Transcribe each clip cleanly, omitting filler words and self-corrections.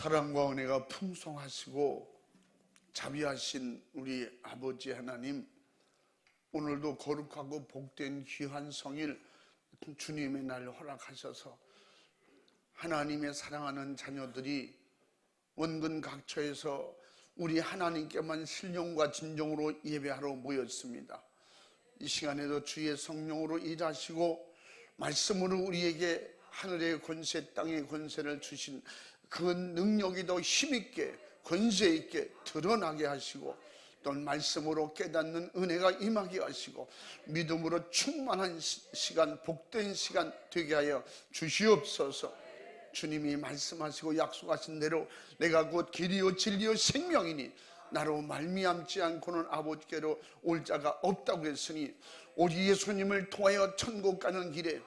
사랑과 은혜가 풍성하시고 자비하신 우리 아버지 하나님, 오늘도 거룩하고 복된 귀한 성일 주님의 날 허락하셔서 하나님의 사랑하는 자녀들이 원근 각처에서 우리 하나님께만 신령과 진정으로 예배하러 모였습니다. 이 시간에도 주의 성령으로 일하시고 말씀으로 우리에게 하늘의 권세, 땅의 권세를 주신 그 능력이 더 힘있게 권세 있게 드러나게 하시고, 또 말씀으로 깨닫는 은혜가 임하게 하시고 믿음으로 충만한 시간, 복된 시간 되게 하여 주시옵소서. 주님이 말씀하시고 약속하신 대로 내가 곧 길이요 진리요 생명이니 나로 말미암지 않고는 아버지께로 올 자가 없다고 했으니, 우리 예수님을 통하여 천국 가는 길에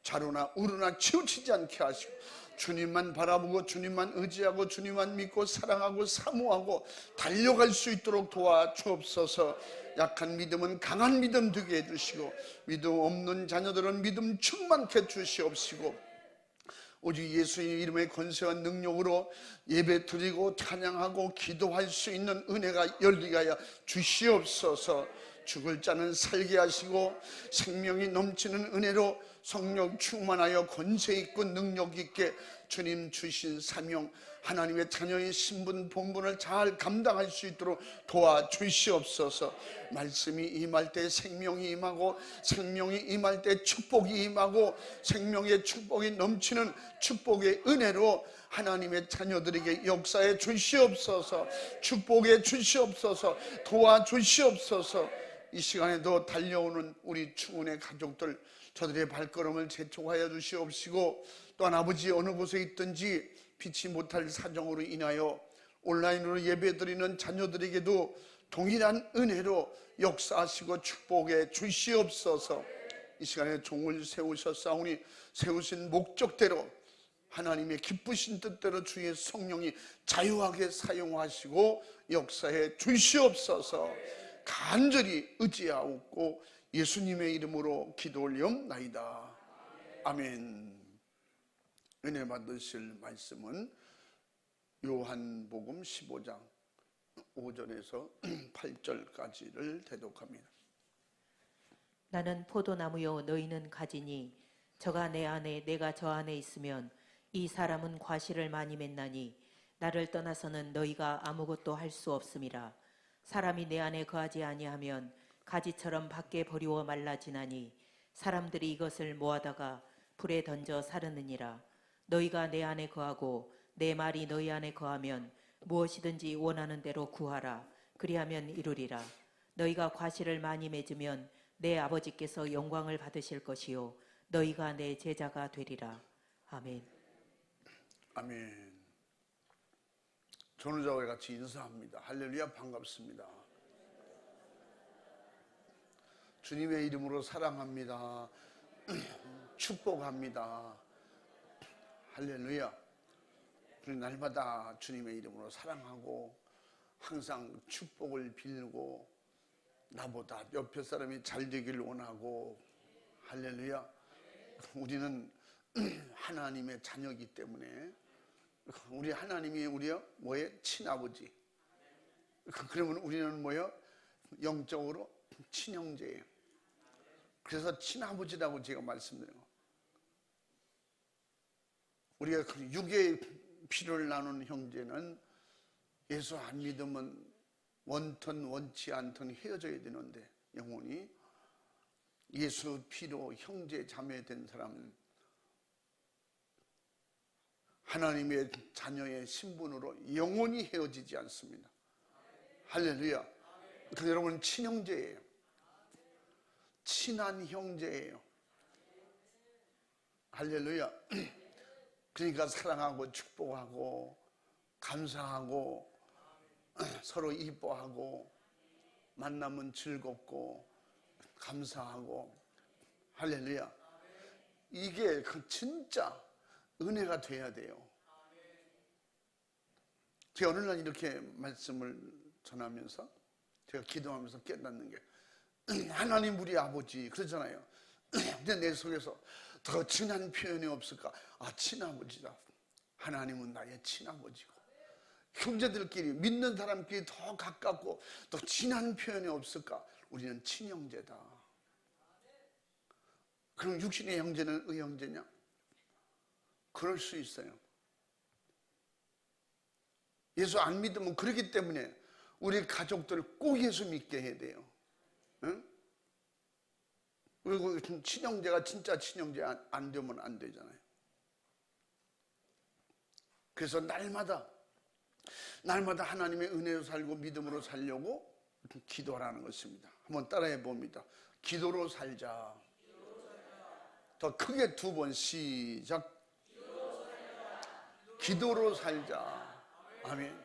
좌로나 우로나 치우치지 않게 하시고 주님만 바라보고 주님만 의지하고 주님만 믿고 사랑하고 사모하고 달려갈 수 있도록 도와주옵소서. 약한 믿음은 강한 믿음 되게 해주시고 믿음 없는 자녀들은 믿음 충만케 주시옵시고, 오직 예수님 이름의 권세와 능력으로 예배 드리고 찬양하고 기도할 수 있는 은혜가 열리게 하여 주시옵소서. 죽을 자는 살게 하시고 생명이 넘치는 은혜로 성령 충만하여 권세 있고 능력 있게 주님 주신 사명, 하나님의 자녀의 신분 본분을 잘 감당할 수 있도록 도와주시옵소서. 말씀이 임할 때 생명이 임하고 생명이 임할 때 축복이 임하고 생명의 축복이 넘치는 축복의 은혜로 하나님의 자녀들에게 역사해 주시옵소서. 축복해 주시옵소서. 도와주시옵소서. 이 시간에도 달려오는 우리 충운의 가족들, 저들의 발걸음을 재촉하여 주시옵시고, 또한 아버지 어느 곳에 있든지 피치 못할 사정으로 인하여 온라인으로 예배드리는 자녀들에게도 동일한 은혜로 역사하시고 축복해 주시옵소서. 이 시간에 종을 세우셨사오니 세우신 목적대로 하나님의 기쁘신 뜻대로 주의 성령이 자유하게 사용하시고 역사해 주시옵소서. 간절히 의지하옵고 예수님의 이름으로 기도 올리옵나이다. 아멘. 은혜 받으실 말씀은 요한복음 15장 5절에서 8절까지를 대독합니다. 나는 포도나무요 너희는 가지니 저가 내 안에 내가 저 안에 있으면 이 사람은 과실을 많이 맺나니 나를 떠나서는 너희가 아무것도 할 수 없음이라. 사람이 내 안에 거하지 아니하면 가지처럼 밖에 버리워 말라지나니 사람들이 이것을 모아다가 불에 던져 사르느니라. 너희가 내 안에 거하고 내 말이 너희 안에 거하면 무엇이든지 원하는 대로 구하라. 그리하면 이루리라. 너희가 과실을 많이 맺으면 내 아버지께서 영광을 받으실 것이요 너희가 내 제자가 되리라. 아멘. 아멘. 전우자와 같이 인사합니다. 할렐루야, 반갑습니다. 주님의 이름으로 사랑합니다. 축복합니다. 할렐루야. 우리 날마다 주님의 이름으로 사랑하고 항상 축복을 빌고 나보다 옆에 사람이 잘 되기를 원하고, 할렐루야. 우리는 하나님의 자녀이기 때문에, 우리 하나님이 우리의 뭐예요? 친아버지. 그러면 우리는 뭐예요? 영적으로 친형제예요. 그래서 친아버지라고 제가 말씀드려요. 우리가 그 육의 피를 나눈 형제는 예수 안 믿으면 원턴 원치 않던 헤어져야 되는데, 영혼이 예수 피로 형제 자매 된 사람은 하나님의 자녀의 신분으로 영원히 헤어지지 않습니다. 할렐루야. 그래서 여러분 친형제예요. 친한 형제예요. 할렐루야. 그러니까 사랑하고 축복하고 감사하고 서로 이뻐하고 만나면 즐겁고 감사하고, 할렐루야. 이게 진짜 은혜가 돼야 돼요. 제가 어느 날 이렇게 말씀을 전하면서 제가 기도하면서 깨닫는 게, 하나님 우리 아버지 그러잖아요. 근데 내 속에서 더 친한 표현이 없을까? 아, 친아버지다. 하나님은 나의 친아버지고, 형제들끼리 믿는 사람끼리 더 가깝고 더 친한 표현이 없을까? 우리는 친형제다. 그럼 육신의 형제는 의형제냐? 그럴 수 있어요. 예수 안 믿으면, 그렇기 때문에 우리 가족들 꼭 예수 믿게 해야 돼요. 응? 그리고 친형제가 진짜 친형제 안 되면 안 되잖아요. 그래서 날마다 하나님의 은혜로 살고 믿음으로 살려고 기도하라는 것입니다. 한번 따라해 봅니다. 기도로 살자. 더 크게 두 번 시작. 기도로 살자. 아멘.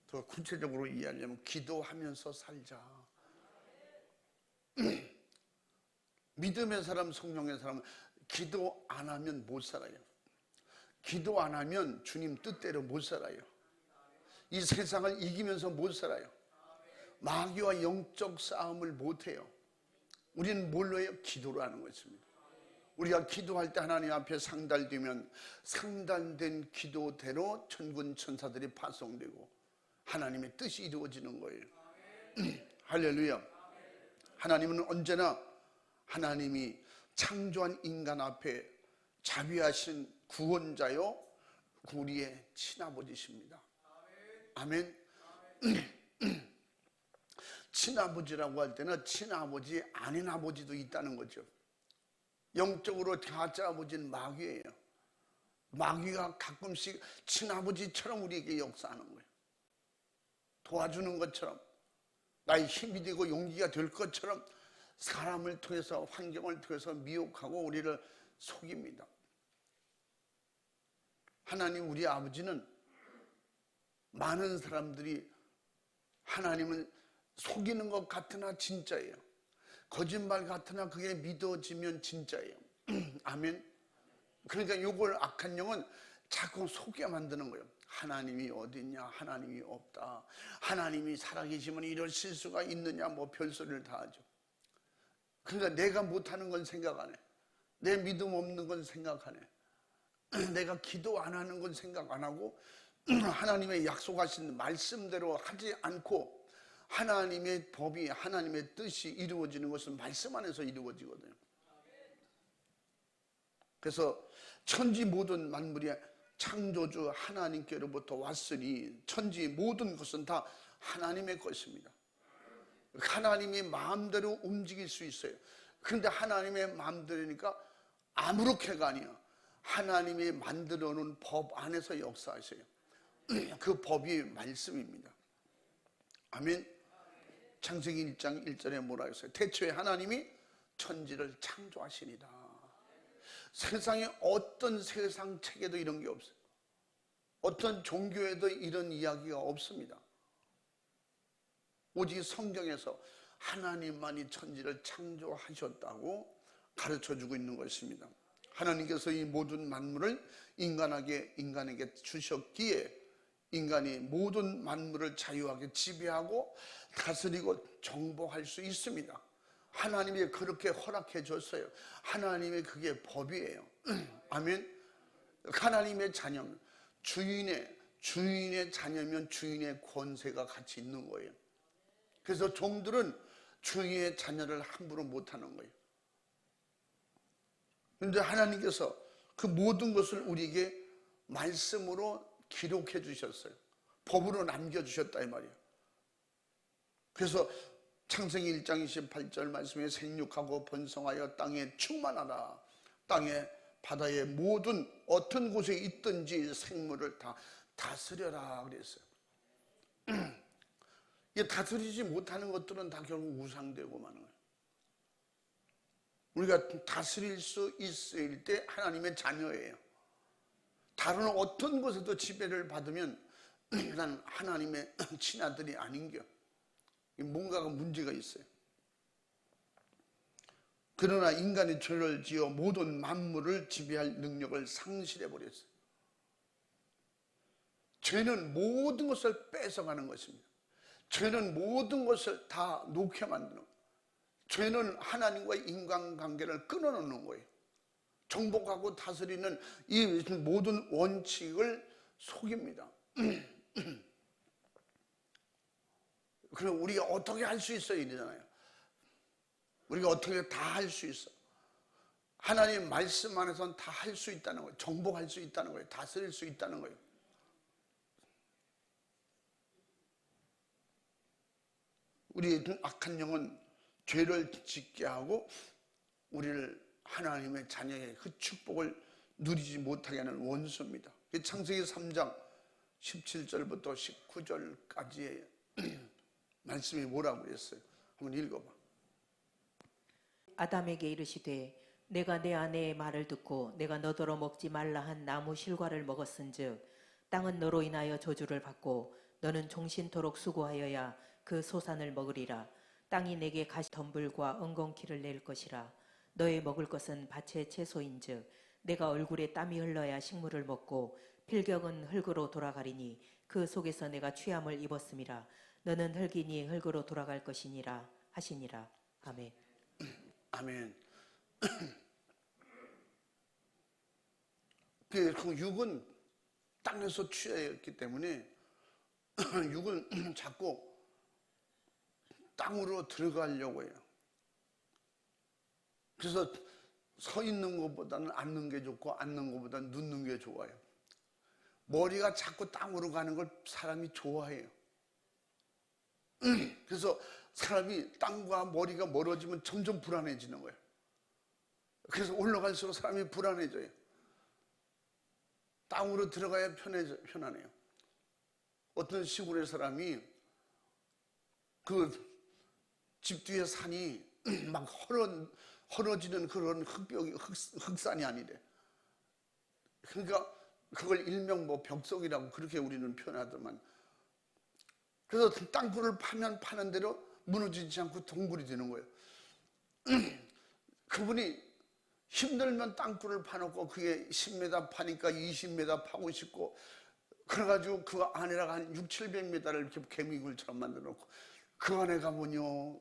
더 구체적으로 이해하려면 기도하면서 살자. 믿음의 사람, 성령의 사람은 기도 안 하면 못 살아요. 기도 안 하면 주님 뜻대로 못 살아요. 이 세상을 이기면서 못 살아요. 마귀와 영적 싸움을 못 해요. 우리는 뭘로 해요? 기도로 하는 것입니다. 우리가 기도할 때 하나님 앞에 상달되면 상달된 기도대로 천군 천사들이 파송되고 하나님의 뜻이 이루어지는 거예요. 할렐루야. 하나님은 언제나 하나님이 창조한 인간 앞에 자비하신 구원자요, 우리의 친아버지십니다. 아멘. 친아버지라고 할 때는 친아버지 아닌 아버지도 있다는 거죠. 영적으로 가짜 아버지는 마귀예요. 마귀가 가끔씩 친아버지처럼 우리에게 역사하는 거예요. 도와주는 것처럼, 나의 힘이 되고 용기가 될 것처럼 사람을 통해서, 환경을 통해서 미혹하고 우리를 속입니다. 하나님 우리 아버지는 많은 사람들이 하나님을 속이는 것 같으나 진짜예요. 거짓말 같으나 그게 믿어지면 진짜예요. 아멘. 그러니까 이걸 악한 영은 자꾸 속게 만드는 거예요. 하나님이 어디 있냐? 하나님이 없다. 하나님이 살아계시면 이럴 실수가 있느냐? 뭐 별소리를 다 하죠. 그러니까 내가 못하는 건 생각 안 해. 내 믿음 없는 건 생각 안 해. 내가 기도 안 하는 건 생각 안 하고 하나님의 약속하신 말씀대로 하지 않고, 하나님의 법이, 하나님의 뜻이 이루어지는 것은 말씀 안에서 이루어지거든요. 그래서 천지 모든 만물이 창조주 하나님께로부터 왔으니 천지 모든 것은 다 하나님의 것입니다. 하나님이 마음대로 움직일 수 있어요. 그런데 하나님의 마음대로니까 아무렇게가 아니야. 하나님이 만들어 놓은 법 안에서 역사하세요. 그 법이 말씀입니다. 아멘. 창세기 1장 1절에 뭐라 했어요? 태초에 하나님이 천지를 창조하시니라. 세상에 어떤 세상 책에도 이런 게 없어요. 어떤 종교에도 이런 이야기가 없습니다. 오직 성경에서 하나님만이 천지를 창조하셨다고 가르쳐주고 있는 것입니다. 하나님께서 이 모든 만물을 인간에게 주셨기에 인간이 모든 만물을 자유하게 지배하고 다스리고 정복할 수 있습니다. 하나님이 그렇게 허락해 줬어요. 하나님의 그게 법이에요. 아멘. 하나님의 자녀면 주인의 자녀면 주인의 권세가 같이 있는 거예요. 그래서 종들은 주인의 자녀를 함부로 못하는 거예요. 그런데 하나님께서 그 모든 것을 우리에게 말씀으로 기록해 주셨어요. 법으로 남겨주셨다 이 말이에요. 그래서 창세기 1장 28절 말씀에 생육하고 번성하여 땅에 충만하라. 땅에 바다의 모든 어떤 곳에 있든지 생물을 다 다스려라 그랬어요. 이게 다스리지 못하는 것들은 다 결국 우상되고 마는 거예요. 우리가 다스릴 수 있을 때 하나님의 자녀예요. 다른 어떤 곳에도 지배를 받으면 난 하나님의 친아들이 아닌겨. 뭔가가 문제가 있어요. 그러나 인간이 죄를 지어 모든 만물을 지배할 능력을 상실해 버렸어요. 죄는 모든 것을 뺏어가는 것입니다. 죄는 모든 것을 다 놓게 만드는 거예요. 죄는 하나님과의 인간관계를 끊어놓는 거예요. 정복하고 다스리는 이 모든 원칙을 속입니다. 그럼 우리가 어떻게 할 수 있어요? 이러잖아요. 우리가 어떻게 다 할 수 있어. 하나님 말씀 안에서는 다 할 수 있다는 거예요. 정복할 수 있다는 거예요. 다스릴 수 있다는 거예요. 우리 악한 영은 죄를 짓게 하고 우리를 하나님의 자녀의 그 축복을 누리지 못하게 하는 원수입니다. 창세기 3장 17절부터 19절까지의 말씀이 뭐라고 그랬어요? 한번 읽어봐. 아담에게 이르시되 내가 내 아내의 말을 듣고 내가 너더러 먹지 말라 한 나무 실과를 먹었은즉 땅은 너로 인하여 저주를 받고 너는 종신토록 수고하여야 그 소산을 먹으리라. 땅이 내게 가시 덤불과 엉겅퀴를 낼 것이라. 너의 먹을 것은 밭의 채소인즉 내가 얼굴에 땀이 흘러야 식물을 먹고 필경은 흙으로 돌아가리니 그 속에서 내가 취함을 입었음이라. 너는 흙이니 흙으로 돌아갈 것이니라 하시니라. 아멘. 아멘. 그 육은 땅에서 취하였기 때문에 육은 자꾸 땅으로 들어가려고 해요. 그래서 서 있는 것보다는 앉는 게 좋고 앉는 것보다는 눕는 게 좋아요. 머리가 자꾸 땅으로 가는 걸 사람이 좋아해요. 그래서 사람이 땅과 머리가 멀어지면 점점 불안해지는 거예요. 그래서 올라갈수록 사람이 불안해져요. 땅으로 들어가야 편하네요. 어떤 시골의 사람이 그 집 뒤에 산이 막 헐어지는 그런 흑산이 아니래. 그러니까 그걸 일명 뭐 벽속이라고 그렇게 우리는 표현하더만. 그래서 땅굴을 파면 파는 대로 무너지지 않고 동굴이 되는 거예요. 그분이 힘들면 땅굴을 파놓고 그게 10m 파니까 20m 파고 싶고 그래가지고 그 안에다가 한 600-700m를 이렇게 개미굴처럼 만들어 놓고 그 안에 가면요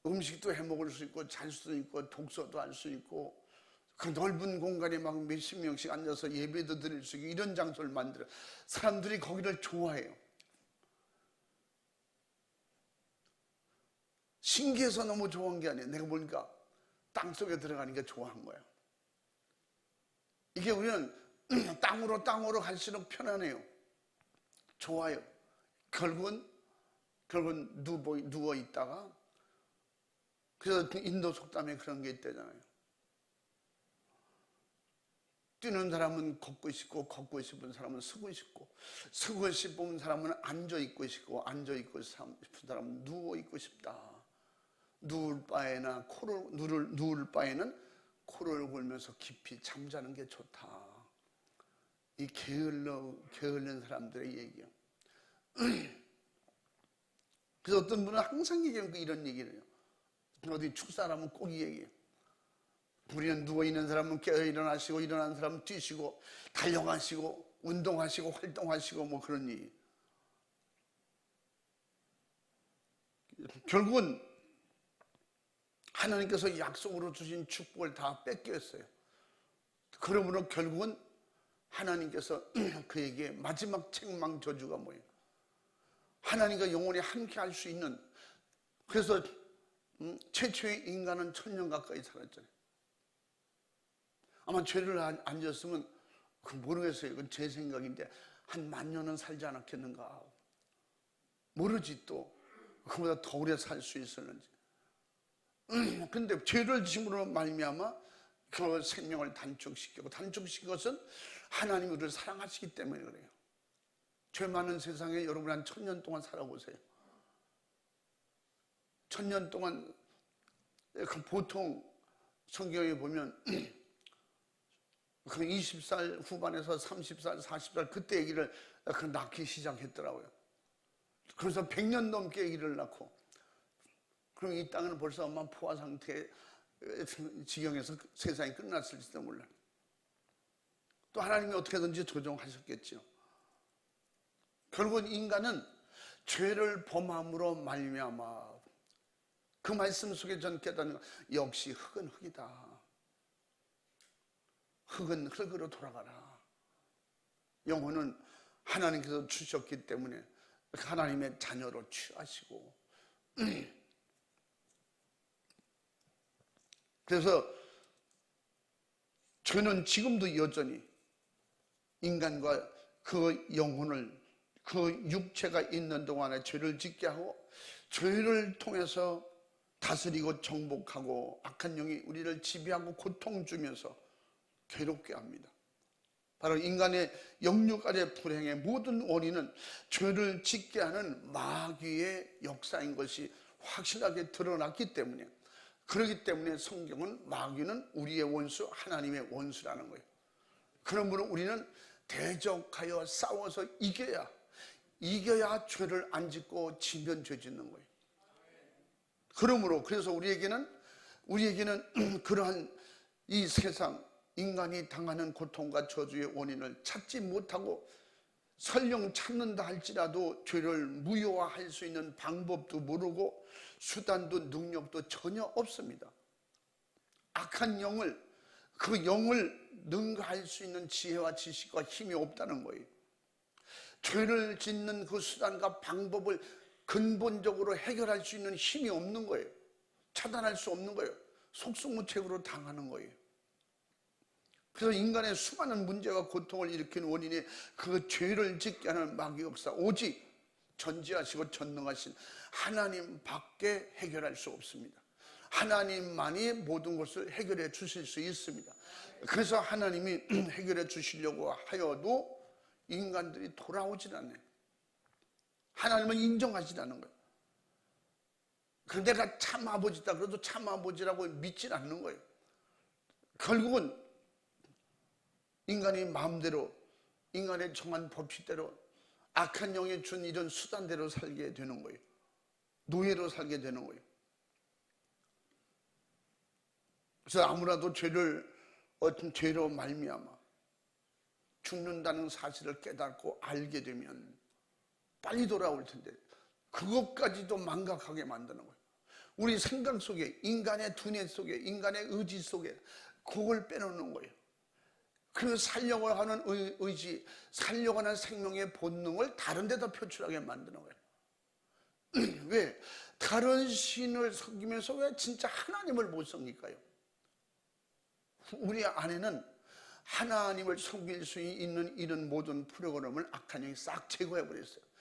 음식도 해먹을 수 있고 잘 수도 있고 독서도 할 수 있고 그 넓은 공간에 막 몇십 명씩 앉아서 예배도 드릴 수 있고 이런 장소를 만들어 사람들이 거기를 좋아해요. 신기해서 너무 좋은 게 아니에요. 내가 보니까 땅속에 들어가니까 좋아한 거예요. 이게 우리는 땅으로 갈수록 편안해요. 좋아요. 결국은 누워 있다가 그래서 인도 속담에 그런 게 있다잖아요. 뛰는 사람은 걷고 싶고 걷고 싶은 사람은 서고 싶고 서고 싶은 사람은 앉아 있고 싶고 앉아 있고 싶은 사람은 누워 있고 싶다. 누울 바에는 코를 골면서 깊이 잠자는 게 좋다. 이 게을른 사람들의 얘기예요. 그래서 어떤 분은 항상 얘기하는 이런 얘기를 해요. 어디 축사하면 꼭 이 얘기해요. 우리는 누워있는 사람은 깨어 일어나시고, 일어난 사람은 뛰시고, 달려가시고, 운동하시고, 활동하시고, 뭐 그런 일. 결국은 하나님께서 약속으로 주신 축복을 다 뺏겼어요. 그러므로 결국은 하나님께서 그에게 마지막 책망 저주가 뭐예요? 하나님과 영원히 함께 할 수 있는, 그래서 최초의 인간은 1000년 가까이 살았잖아요. 아마 죄를 안 지었으면 모르겠어요. 그건 제 생각인데 한 10,000년은 살지 않았겠는가. 모르지. 또 그보다 더 오래 살 수 있었는지. 근데 죄를 지음으로 말미암아 그 생명을 단축시키고, 단축시킨 것은 하나님이 우리를 사랑하시기 때문에 그래요. 죄 많은 세상에 여러분 한 1000년 동안 살아보세요. 1000년 동안 보통 성경에 보면 그 20살 후반에서 30살, 40살 그때 아기를 낳기 시작했더라고요. 그래서 100년 넘게 아기를 낳고, 그럼 이 땅은 벌써 엄마 포화 상태의 지경에서 세상이 끝났을지도 몰라요. 또 하나님이 어떻게든지 조정하셨겠죠. 결국은 인간은 죄를 범함으로 말미암아, 그 말씀 속에 전 깨닫는 것, 역시 흙은 흙이다. 흙은 흙으로 돌아가라. 영혼은 하나님께서 주셨기 때문에 하나님의 자녀로 취하시고, 그래서 죄는 지금도 여전히 인간과 그 영혼을, 그 육체가 있는 동안에 죄를 짓게 하고, 죄를 통해서 다스리고 정복하고, 악한 영이 우리를 지배하고 고통 주면서 괴롭게 합니다. 바로 인간의 영육간의 불행의 모든 원인은 죄를 짓게 하는 마귀의 역사인 것이 확실하게 드러났기 때문에, 그렇기 때문에 성경은 마귀는 우리의 원수, 하나님의 원수라는 거예요. 그러므로 우리는 대적하여 싸워서 이겨야 죄를 안 짓고 지면 죄 짓는 거예요. 그러므로 그래서 우리에게는 그러한 이 세상 인간이 당하는 고통과 저주의 원인을 찾지 못하고, 설령 찾는다 할지라도 죄를 무효화할 수 있는 방법도 모르고 수단도 능력도 전혀 없습니다. 악한 영을, 그 영을 능가할 수 있는 지혜와 지식과 힘이 없다는 거예요. 죄를 짓는 그 수단과 방법을 근본적으로 해결할 수 있는 힘이 없는 거예요. 차단할 수 없는 거예요. 속수무책으로 당하는 거예요. 그래서 인간의 수많은 문제와 고통을 일으키는 원인이 그 죄를 짓게 하는 마귀 역사, 오직 전지하시고 전능하신 하나님 밖에 해결할 수 없습니다. 하나님만이 모든 것을 해결해 주실 수 있습니다. 그래서 하나님이 해결해 주시려고 하여도 인간들이 돌아오질 않아요. 하나님은 인정하지 않는 거예요. 그래서 내가 참 아버지다 그래도 참 아버지라고 믿질 않는 거예요. 결국은 인간이 마음대로, 인간의 정한 법칙대로, 악한 영이 준 이런 수단대로 살게 되는 거예요. 노예로 살게 되는 거예요. 그래서 아무라도 어떤 죄로 말미암아 죽는다는 사실을 깨닫고 알게 되면 빨리 돌아올 텐데, 그것까지도 망각하게 만드는 거예요. 우리 생각 속에, 인간의 두뇌 속에, 인간의 의지 속에 그걸 빼놓는 거예요. 그 살려고 하는 의지, 살려고 하는 생명의 본능을 다른 데다 표출하게 만드는 거예요. 왜? 다른 신을 섬기면서 왜 진짜 하나님을 못 섬길까요? 우리 안에는 하나님을 섬길 수 있는 이런 모든 프로그램을 악한 영이 싹 제거해버렸어요.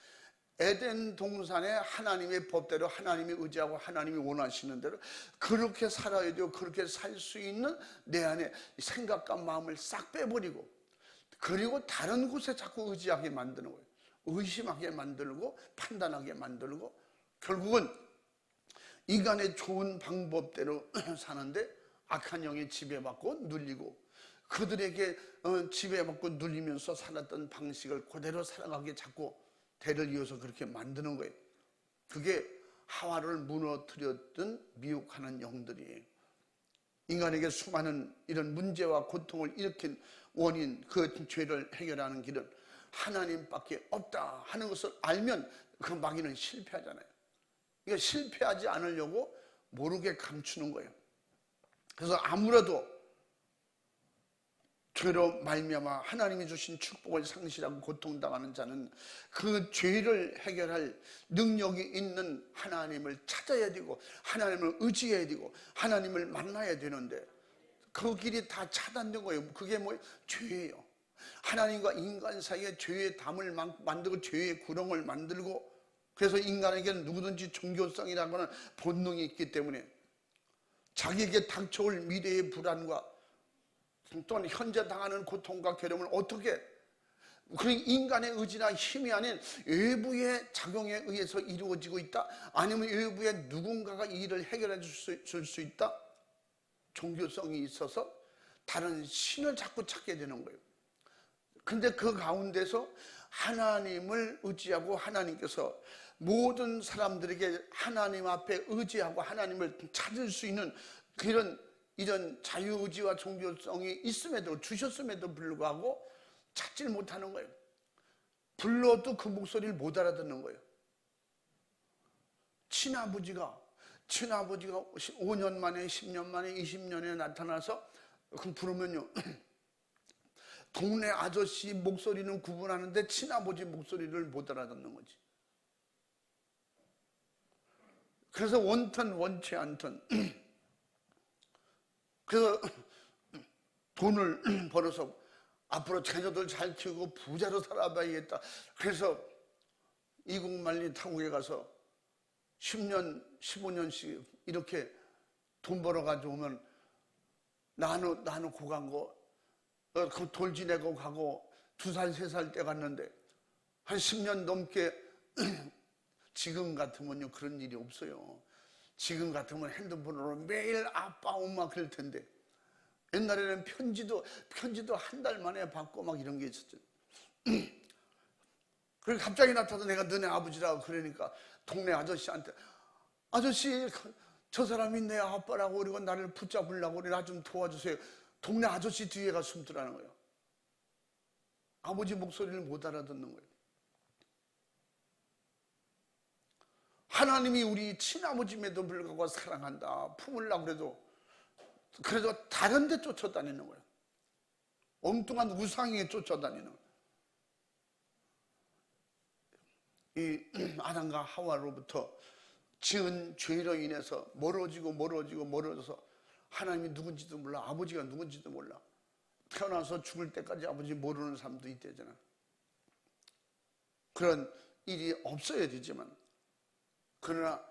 에덴 동산에 하나님의 법대로, 하나님이 의지하고 하나님이 원하시는 대로 그렇게 살아야 되고, 그렇게 살 수 있는 내 안에 생각과 마음을 싹 빼버리고, 그리고 다른 곳에 자꾸 의지하게 만드는 거예요. 의심하게 만들고 판단하게 만들고, 결국은 인간의 좋은 방법대로 사는데 악한 영에 지배받고 눌리고, 그들에게 지배받고 눌리면서 살았던 방식을 그대로 살아가게 자꾸 대를 이어서 그렇게 만드는 거예요. 그게 하와를 무너뜨렸던 미혹하는 영들이에요. 인간에게 수많은 이런 문제와 고통을 일으킨 원인, 그 죄를 해결하는 길은 하나님밖에 없다 하는 것을 알면 그 마귀는 실패하잖아요. 이거 실패하지 않으려고 모르게 감추는 거예요. 그래서 아무래도 죄로 말미암아 하나님이 주신 축복을 상실하고 고통당하는 자는 그 죄를 해결할 능력이 있는 하나님을 찾아야 되고 하나님을 의지해야 되고 하나님을 만나야 되는데 그 길이 다 차단된 거예요. 그게 뭐 죄예요. 하나님과 인간 사이에 죄의 담을 만들고 죄의 구렁을 만들고, 그래서 인간에게는 누구든지 종교성이라고 하는 본능이 있기 때문에 자기에게 닥쳐올 미래의 불안과 또한 현재 당하는 고통과 괴로움을 어떻게, 그 인간의 의지나 힘이 아닌 외부의 작용에 의해서 이루어지고 있다? 아니면 외부의 누군가가 이 일을 해결해 줄 수 있다? 종교성이 있어서 다른 신을 자꾸 찾게 되는 거예요. 근데 그 가운데서 하나님을 의지하고 하나님께서 모든 사람들에게 하나님 앞에 의지하고 하나님을 찾을 수 있는 이런 자유의지와 종교성이 있음에도, 주셨음에도 불구하고 찾질 못하는 거예요. 불러도 그 목소리를 못 알아듣는 거예요. 친아버지가 5년 만에, 10년 만에, 20년에 나타나서 부르면요, 동네 아저씨 목소리는 구분하는데 친아버지 목소리를 못 알아듣는 거지. 그래서 원턴 원치 않던 그래서 돈을 벌어서 앞으로 자녀들 잘 키우고 부자로 살아봐야겠다. 그래서 이국만리 타국에 가서 10년, 15년씩 이렇게 돈 벌어가지고 오면 나누고 간 거, 그 돌 지내고 가고 2살, 3살 때 갔는데 한 10년 넘게 지금 같으면요 그런 일이 없어요. 지금 같으면 핸드폰으로 매일 아빠 엄마 그럴 텐데 옛날에는 편지도 한 달 만에 받고 막 이런 게 있었죠. 그리고 갑자기 나타나서 내가 너네 아버지라고 그러니까 동네 아저씨한테, 아저씨 저 사람이 내 아빠라고 그리고 나를 붙잡으려고 그래, 나 좀 도와주세요. 동네 아저씨 뒤에 가 숨더라는 거예요. 아버지 목소리를 못 알아듣는 거예요. 하나님이 우리 친아버지임에도 불구하고 사랑한다, 품으려고 그래도 다른 데 쫓아다니는 거예요. 엉뚱한 우상에 쫓아다니는 거예요. 이 아담과 하와로부터 지은 죄로 인해서 멀어져서 하나님이 누군지도 몰라, 아버지가 누군지도 몰라. 태어나서 죽을 때까지 아버지 모르는 사람도 있대잖아. 그런 일이 없어야 되지만, 그러나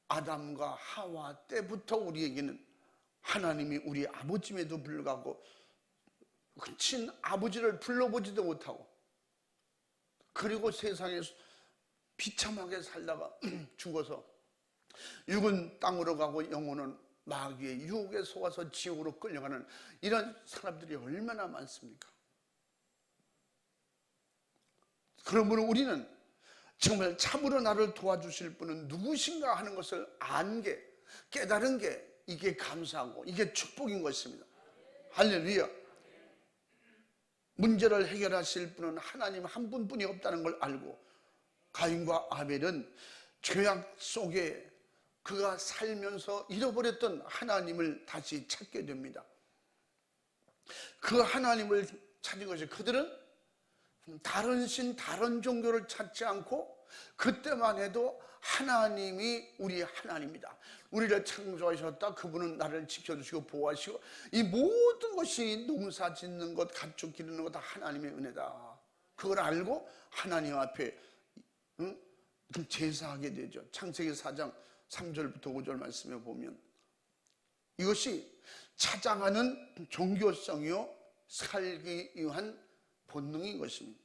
아담과 하와 때부터 우리에게는 하나님이 우리 아버지임에도 불구하고 친 아버지를 불러보지도 못하고, 그리고 세상에 비참하게 살다가 죽어서 육은 땅으로 가고 영혼은 마귀의 유혹에 속아서 지옥으로 끌려가는 이런 사람들이 얼마나 많습니까? 그러므로 우리는 정말 참으로 나를 도와주실 분은 누구신가 하는 것을 안 게, 깨달은 게 이게 감사하고 이게 축복인 것입니다. 할렐루야. 문제를 해결하실 분은 하나님 한 분뿐이 없다는 걸 알고, 가인과 아벨은 죄악 속에 그가 살면서 잃어버렸던 하나님을 다시 찾게 됩니다. 그 하나님을 찾은 것이, 그들은 다른 신, 다른 종교를 찾지 않고 그때만 해도 하나님이 우리 하나님이다, 우리를 창조하셨다, 그분은 나를 지켜주시고 보호하시고 이 모든 것이 농사 짓는 것, 가축 기르는 것 다 하나님의 은혜다, 그걸 알고 하나님 앞에 제사하게 되죠. 창세기 4장 3절부터 5절 말씀에 보면 이것이 차장하는 종교성이요 살기 위한 본능인 것입니다.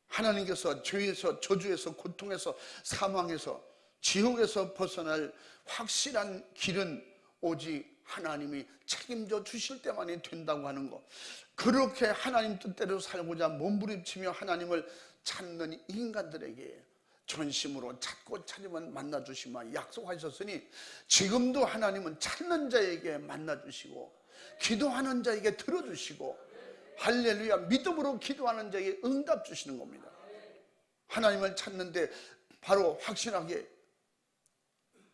하나님께서 죄에서, 저주에서, 고통에서, 사망에서, 지옥에서 벗어날 확실한 길은 오직 하나님이 책임져 주실 때만이 된다고 하는 것, 그렇게 하나님 뜻대로 살고자 몸부림치며 하나님을 찾는 인간들에게 전심으로 찾고 찾으면 만나주시마 약속하셨으니 지금도 하나님은 찾는 자에게 만나주시고 기도하는 자에게 들어주시고 할렐루야 믿음으로 기도하는 자에게 응답 주시는 겁니다. 하나님을 찾는데 바로 확실하게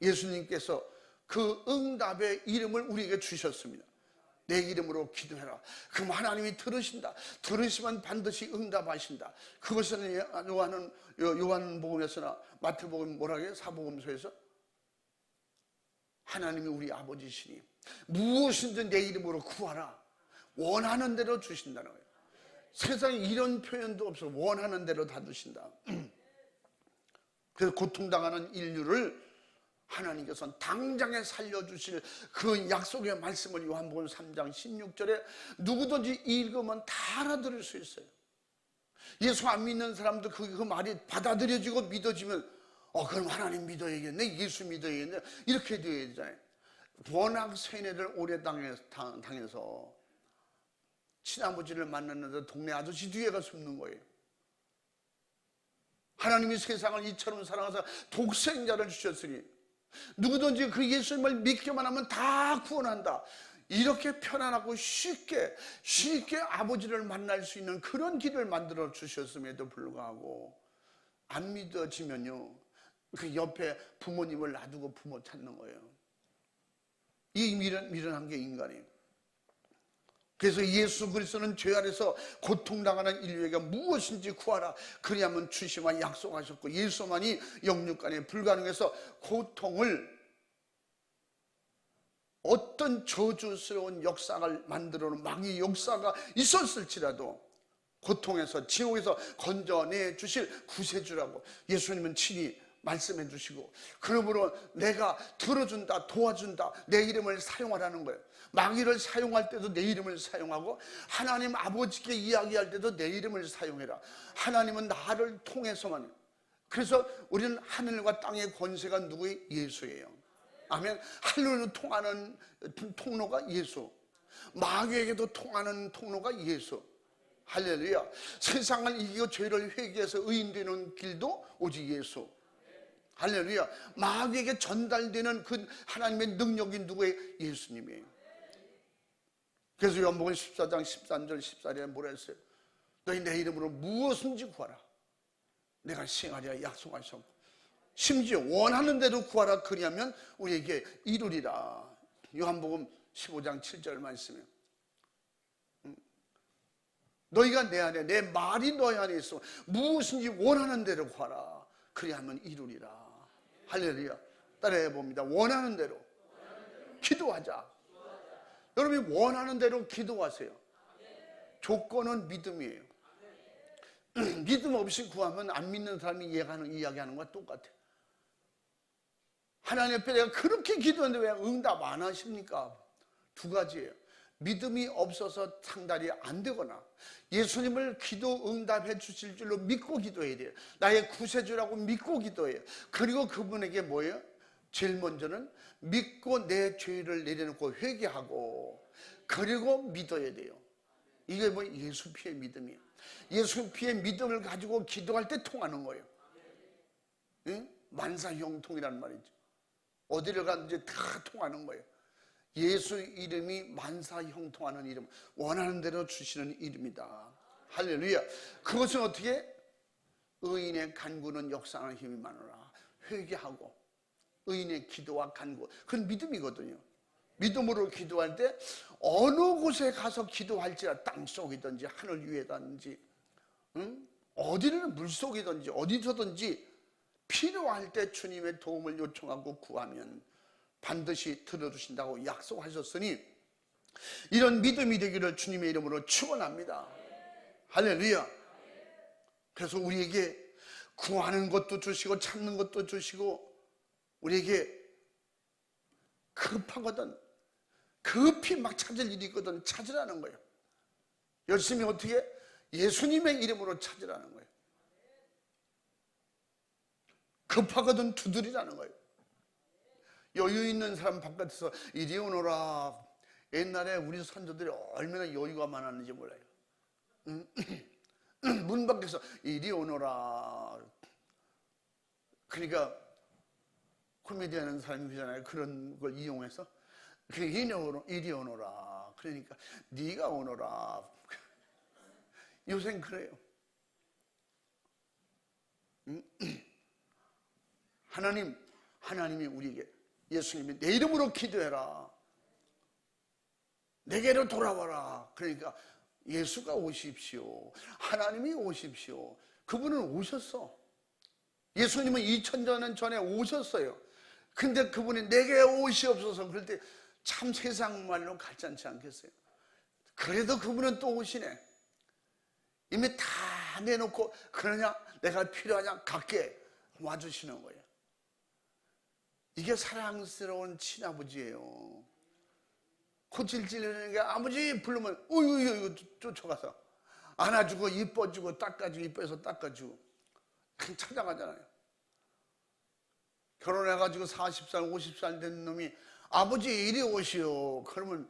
예수님께서 그 응답의 이름을 우리에게 주셨습니다. 내 이름으로 기도해라. 그럼 하나님이 들으신다. 들으시면 반드시 응답하신다. 그것은 요한복음에서나 마태복음 뭐라 해요? 사복음서에서 하나님이 우리 아버지시니 무엇이든 내 이름으로 구하라. 원하는 대로 주신다는 거예요. 세상에 이런 표현도 없어. 원하는 대로 다 주신다. 그래서 고통당하는 인류를 하나님께서는 당장에 살려주실 그 약속의 말씀을 요한복음 3장 16절에 누구든지 읽으면 다 알아들을 수 있어요. 예수 안 믿는 사람도 그 말이 받아들여지고 믿어지면 그럼 하나님 믿어야겠네, 예수 믿어야겠네, 이렇게 되어야 되잖아요. 워낙 세뇌를 오래 당해서 친아버지를 만났는데 동네 아저씨 뒤에 가서 숨는 거예요. 하나님이 세상을 이처럼 사랑하사 독생자를 주셨으니 누구든지 그 예수님을 믿기만 하면 다 구원한다. 이렇게 편안하고 쉽게 아버지를 만날 수 있는 그런 길을 만들어 주셨음에도 불구하고 안 믿어지면요, 그 옆에 부모님을 놔두고 부모 찾는 거예요. 이 미련한 게 인간이에요. 그래서 예수 그리스도는 죄 아래서 고통당하는 인류에게 무엇인지 구하라. 그리하면 주시마 약속하셨고 예수만이 영육간에 불가능해서 고통을 어떤 저주스러운 역사를 만들어놓은 마귀의 역사가 있었을지라도 고통에서 지옥에서 건져내 주실 구세주라고 예수님은 친히 말씀해 주시고 그러므로 내가 들어준다, 도와준다, 내 이름을 사용하라는 거예요. 마귀를 사용할 때도 내 이름을 사용하고 하나님 아버지께 이야기할 때도 내 이름을 사용해라. 하나님은 나를 통해서만. 그래서 우리는 하늘과 땅의 권세가 누구의? 예수예요. 아멘. 하늘로 통하는 통로가 예수, 마귀에게도 통하는 통로가 예수. 할렐루야. 세상을 이기고 죄를 회개해서 의인되는 길도 오직 예수. 할렐루야. 마귀에게 전달되는 그 하나님의 능력이 누구의? 예수님이에요. 그래서 요한복음 14장 13절 14절에 뭐라 했어요? 너희 내 이름으로 무엇인지 구하라. 내가 시행하리라 약속하셨고 심지어 원하는 대로 구하라. 그리하면 우리에게 이루리라. 요한복음 15장 7절 말씀이에요. 너희가 내 안에, 내 말이 너희 안에 있어 무엇인지 원하는 대로 구하라. 그리하면 이루리라. 할렐루야. 따라해 봅니다. 원하는 대로 기도하자. 여러분이 원하는 대로 기도하세요. 조건은 믿음이에요. 믿음 없이 구하면 안 믿는 사람이 이야기하는 것과 똑같아요. 하나님 앞에 내가 그렇게 기도하는데 왜 응답 안 하십니까? 두 가지예요. 믿음이 없어서 상달이 안 되거나 예수님을 기도 응답해 주실 줄로 믿고 기도해야 돼요. 나의 구세주라고 믿고 기도해요. 그리고 그분에게 뭐예요? 제일 먼저는 믿고 내 죄를 내려놓고 회개하고 그리고 믿어야 돼요. 이게 뭐 예수 피의 믿음이에요. 예수 피의 믿음을 가지고 기도할 때 통하는 거예요. 응? 만사형통이라는 말이죠. 어디를 가든지 다 통하는 거예요. 예수 이름이 만사형통하는 이름, 원하는 대로 주시는 이름이다. 할렐루야. 그것은 어떻게? 의인의 간구는 역사하는 힘이 많으라. 회개하고 의인의 기도와 간구, 그건 믿음이거든요. 믿음으로 기도할 때 어느 곳에 가서 기도할지라 땅속이든지 하늘 위에든지 어디를 물속이든지 어디서든지 필요할 때 주님의 도움을 요청하고 구하면 반드시 들어주신다고 약속하셨으니 이런 믿음이 되기를 주님의 이름으로 축원합니다. 할렐루야. 그래서 우리에게 구하는 것도 주시고 찾는 것도 주시고 우리에게 급하거든 급히 막 찾을 일이 있거든 찾으라는 거예요. 열심히 어떻게? 예수님의 이름으로 찾으라는 거예요. 급하거든 두드리라는 거예요. 여유 있는 사람 바깥에서 이리 오너라. 옛날에 우리 선조들이 얼마나 여유가 많았는지 몰라요. 문 밖에서 이리 오너라. 그러니까 코미디 하는 사람이 그러잖아요. 그런 걸 이용해서 이리 오너라. 그러니까 네가 오너라. 요새는 그래요. 하나님이 우리에게, 예수님이 내 이름으로 기도해라, 내게로 돌아와라. 그러니까 예수가 오십시오. 하나님이 오십시오. 그분은 오셨어. 예수님은 2000년 전에 오셨어요. 근데 그분이 내게 오시옵소서 그럴 때 참 세상 말로 가짜지 않겠어요? 그래도 그분은 또 오시네. 이미 다 내놓고, 그러냐, 내가 필요하냐, 갈게 와주시는 거예요. 이게 사랑스러운 친아버지예요. 코찔 찔리는 게 아버지 부르면 어유 쫓아가서 안아주고 이뻐주고 닦아주고, 이뻐서 닦아주고 그냥 찾아가잖아요. 결혼해가지고 40살 50살 된 놈이 아버지 이리 오시오 그러면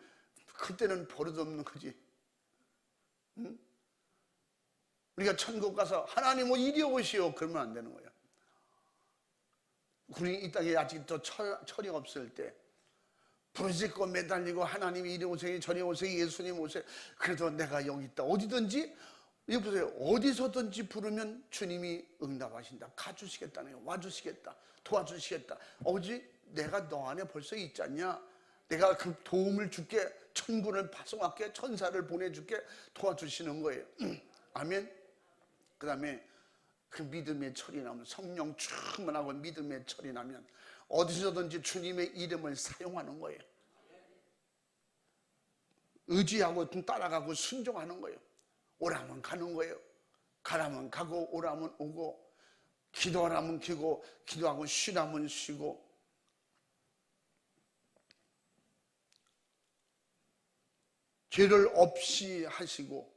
그때는 버릇없는 거지. 응? 우리가 천국 가서 하나님 이리 오시오 그러면 안 되는 거야. 우리 이 땅에 아직도 철이 없을 때 부르짖고 매달리고 하나님이 이리 오세요 저리 오세요 예수님 오세요. 그래도 내가 여기 있다. 어디든지, 여기 보세요, 어디서든지 부르면 주님이 응답하신다. 가주시겠다네요. 와주시겠다. 도와주시겠다. 어지 내가 너 안에 벌써 있지 않냐? 내가 그 도움을 줄게. 천군을 파송할게. 천사를 보내줄게. 도와주시는 거예요. 아멘. 그 다음에 그 믿음의 철이 나면, 성령 충만하고 믿음의 철이 나면 어디서든지 주님의 이름을 사용하는 거예요. 의지하고 따라가고 순종하는 거예요. 오라면 가는 거예요. 가라면 가고 오라면 오고, 기도하라면 기고, 기도하고 쉬라면 쉬고. 죄를 없이 하시고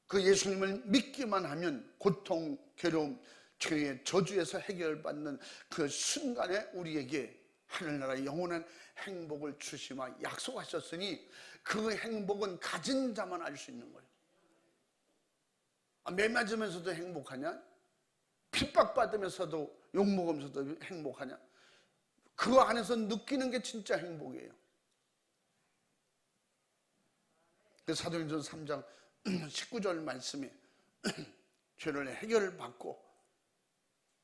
그 예수님을 믿기만 하면 고통, 괴로움, 죄의 저주에서 해결받는 그 순간에 우리에게 하늘나라의 영원한 행복을 주시마 약속하셨으니 그 행복은 가진 자만 알 수 있는 거예요. 매 맞으면서도 행복하냐? 핍박받으면서도 욕먹으면서도 행복하냐? 그 안에서 느끼는 게 진짜 행복이에요. 그 사도행전 3장 19절 말씀에 죄를 해결받고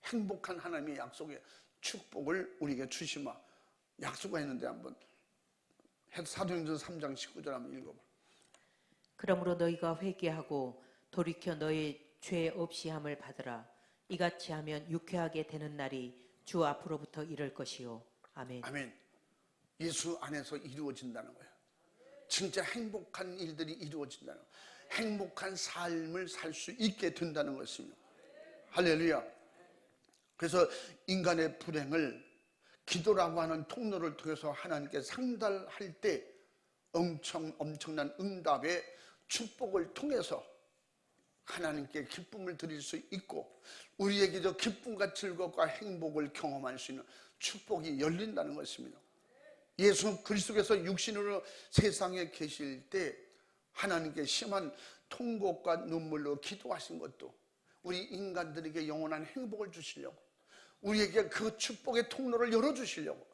행복한 하나님의 약속의 축복을 우리에게 주시마 약속했는데, 한번 사도행전 3장 19절 한번 읽어봐. 그러므로 너희가 회개하고 돌이켜 너희 죄 없이 함을 받으라. 이같이 하면 유쾌하게 되는 날이 주 앞으로부터 이를 것이요. 아멘. 아멘. 예수 안에서 이루어진다는 거예요. 진짜 행복한 일들이 이루어진다는 거예요. 행복한 삶을 살 수 있게 된다는 것입니다. 할렐루야. 그래서 인간의 불행을 기도라고 하는 통로를 통해서 하나님께 상달할 때 엄청난 응답의 축복을 통해서 하나님께 기쁨을 드릴 수 있고, 우리에게도 기쁨과 즐거움과 행복을 경험할 수 있는 축복이 열린다는 것입니다. 예수 그리스도께서 육신으로 세상에 계실 때 하나님께 심한 통곡과 눈물로 기도하신 것도 우리 인간들에게 영원한 행복을 주시려고, 우리에게 그 축복의 통로를 열어주시려고,